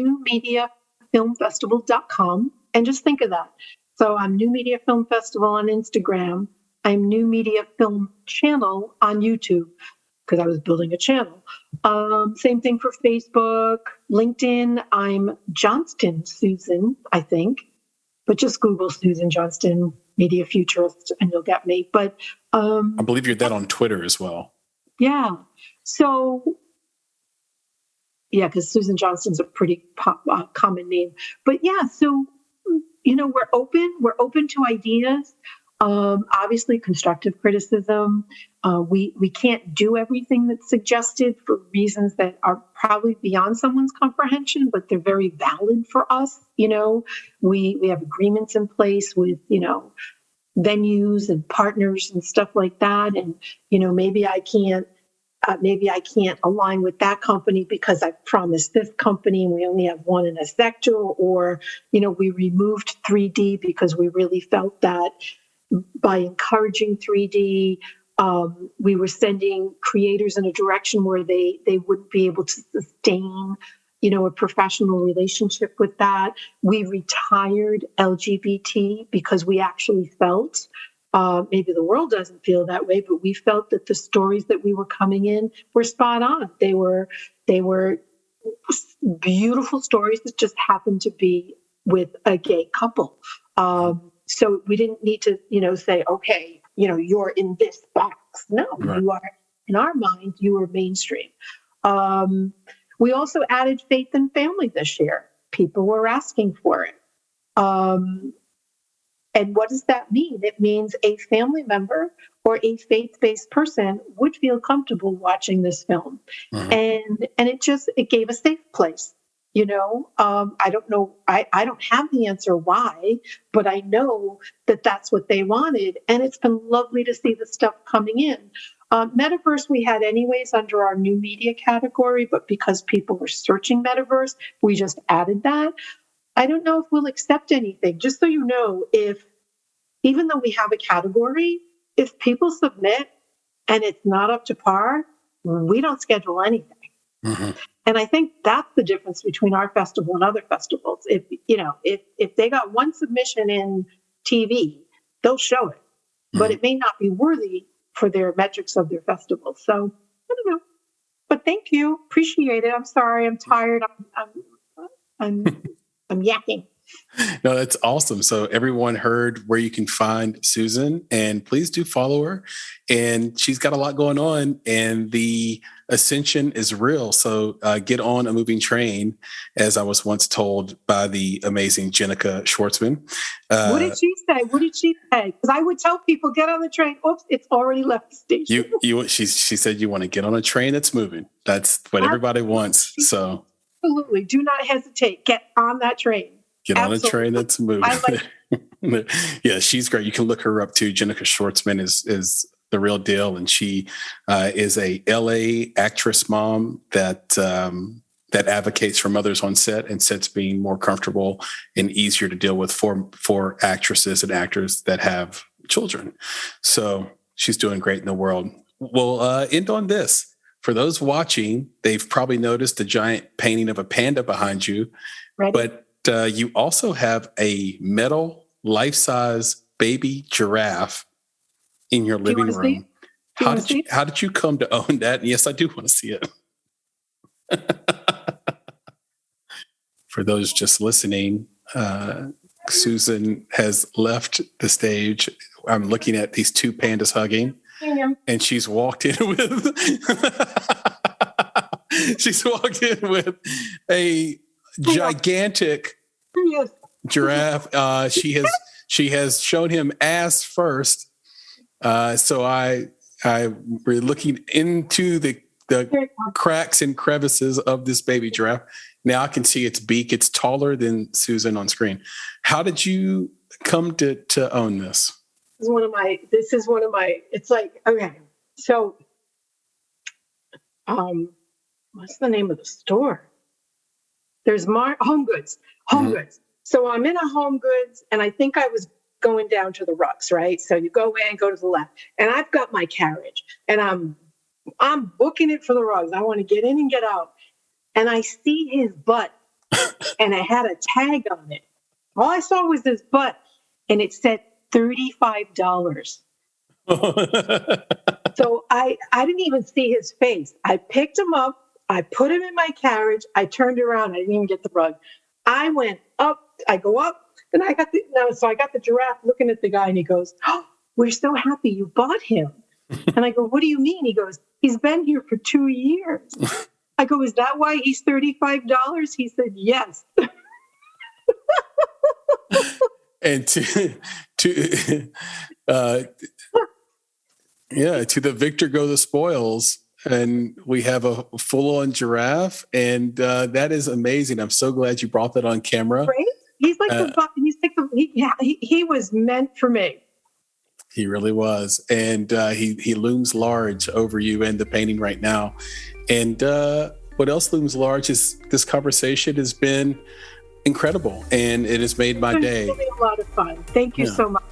newmediafilmfestival.com. And just think of that. So I'm New Media Film Festival on Instagram. I'm New Media Film Channel on YouTube because I was building a channel. Same thing for Facebook, LinkedIn. I'm Johnston Susan, I think. But just Google Susan Johnston, Media Futurist, and you'll get me. But I believe you're that on Twitter as well. Yeah. So, yeah, because Susan Johnston's a pretty common name. But yeah, so, we're open to ideas. Obviously, constructive criticism. We can't do everything that's suggested for reasons that are probably beyond someone's comprehension, but they're very valid for us. We have agreements in place with, venues and partners and stuff like that. And, maybe I can't align with that company because I promised this company and we only have one in a sector, or, we removed 3D because we really felt that by encouraging 3D, we were sending creators in a direction where they wouldn't be able to sustain, a professional relationship with that. We retired LGBT because we actually felt, maybe the world doesn't feel that way, but we felt that the stories that we were coming in were spot on. They were beautiful stories that just happened to be with a gay couple. So we didn't need to, say, okay, you're in this box. No, right. You are, in our mind, you are mainstream. We also added faith and family this year. People were asking for it. And what does that mean? It means a family member or a faith-based person would feel comfortable watching this film. Mm-hmm. And it gave a safe place. I don't know. I don't have the answer why, but I know that that's what they wanted. And it's been lovely to see the stuff coming in. Metaverse we had anyways under our new media category, but because people were searching Metaverse, we just added that. I don't know if we'll accept anything. Just so you know, even though we have a category, if people submit and it's not up to par, we don't schedule anything. Mm-hmm. And I think that's the difference between our festival and other festivals. If they got one submission in TV, they'll show it, but it may not be worthy for their metrics of their festival. So I don't know, but thank you, appreciate it. I'm sorry, I'm tired. I'm yakking. No, that's awesome. So everyone heard where you can find Susan, and please do follow her. And she's got a lot going on, and the ascension is real. So get on a moving train, as I was once told by the amazing Jenica Schwartzman. What did she say? What did she say? Because I would tell people, get on the train. Oops, it's already left the station. She said you want to get on a train that's moving. That's what everybody wants. So absolutely, do not hesitate. Get on that train. Get on a train that's moving. Yeah, she's great. You can look her up too. Jenica Schwartzman is the real deal, and she is a LA actress mom that advocates for mothers on set and sets being more comfortable and easier to deal with for actresses and actors that have children. So she's doing great in the world. We'll end on this. For those watching, they've probably noticed a giant painting of a panda behind you, Ready? But you also have a metal life-size baby giraffe in your living room. How did you come to own that? And yes, I do want to see it. For those just listening, Susan has left the stage. I'm looking at these two pandas hugging, and she's walked in with a gigantic giraffe. She has shown him ass first. So we're looking into the cracks and crevices of this baby giraffe. Now I can see its beak. It's taller than Susan on screen. How did you come to own this? This is one of my, it's like, okay, so, what's the name of the store? There's Home Goods. So I'm in a Home Goods, and I think I was going down to the rucks, right? So you go in, go to the left, and I've got my carriage, and I'm booking it for the rugs. I want to get in and get out, and I see his butt, and it had a tag on it. All I saw was his butt, and it said $35. So I didn't even see his face. I picked him up. I put him in my carriage. I turned around. I didn't even get the rug. I went up. I go up, and I got the giraffe looking at the guy, and he goes, "Oh, we're so happy you bought him." And I go, "What do you mean?" He goes, "He's been here for 2 years." I go, "Is that why he's $35?" He said, "Yes." And to the victor go the spoils. And we have a full-on giraffe, and that is amazing. I'm so glad you brought that on camera. Right? He's like he was meant for me. He really was, and he looms large over you in the painting right now. And what else looms large is this conversation has been incredible, and it has made my day. It's been a lot of fun. Thank you so much.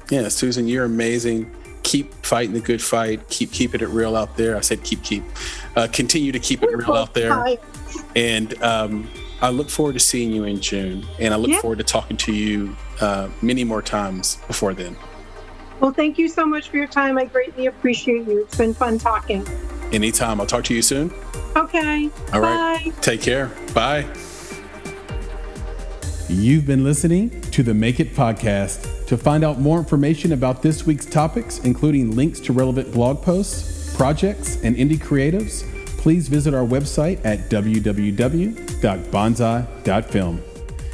Yeah, Susan, you're amazing. Keep fighting the good fight. Keep keeping it real out there. I said keep. Continue to keep it real out there. And I look forward to seeing you in June. And I look forward to talking to you many more times before then. Well, thank you so much for your time. I greatly appreciate you. It's been fun talking. Anytime. I'll talk to you soon. Okay. All right. Bye. Take care. Bye. You've been listening to the Make It Podcast. To find out more information about this week's topics, including links to relevant blog posts, projects, and indie creatives, please visit our website at www.bonsai.film.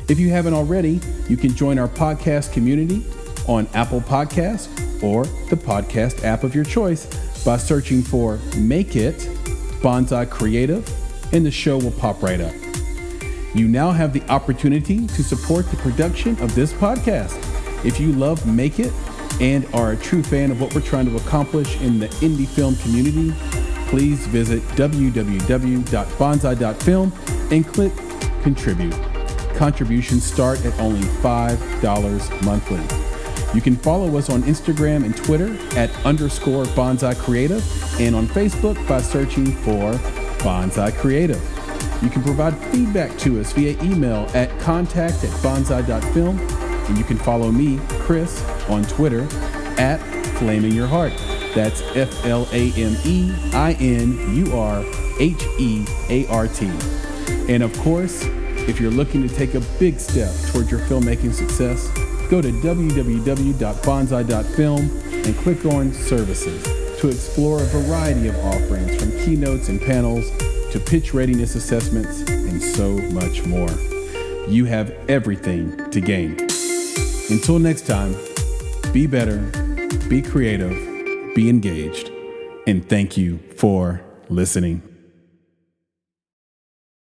If you haven't already, you can join our podcast community on Apple Podcasts or the podcast app of your choice by searching for Make It Bonsai Creative, and the show will pop right up. You now have the opportunity to support the production of this podcast. If you love Make It and are a true fan of what we're trying to accomplish in the indie film community, please visit www.bonsai.film and click Contribute. Contributions start at only $5 monthly. You can follow us on Instagram and Twitter at _Bonsai Creative, and on Facebook by searching for Bonsai Creative. You can provide feedback to us via email at contact@bonsai.film. And you can follow me, Chris, on Twitter at FlamingYourHeart. That's FLAMEINURHEART. And of course, If you're looking to take a big step toward your filmmaking success, go to www.bonsai.film and click on Services to explore a variety of offerings from keynotes and panels to pitch readiness assessments and so much more. You have everything to gain. Until next time, be better, be creative, be engaged, and thank you for listening.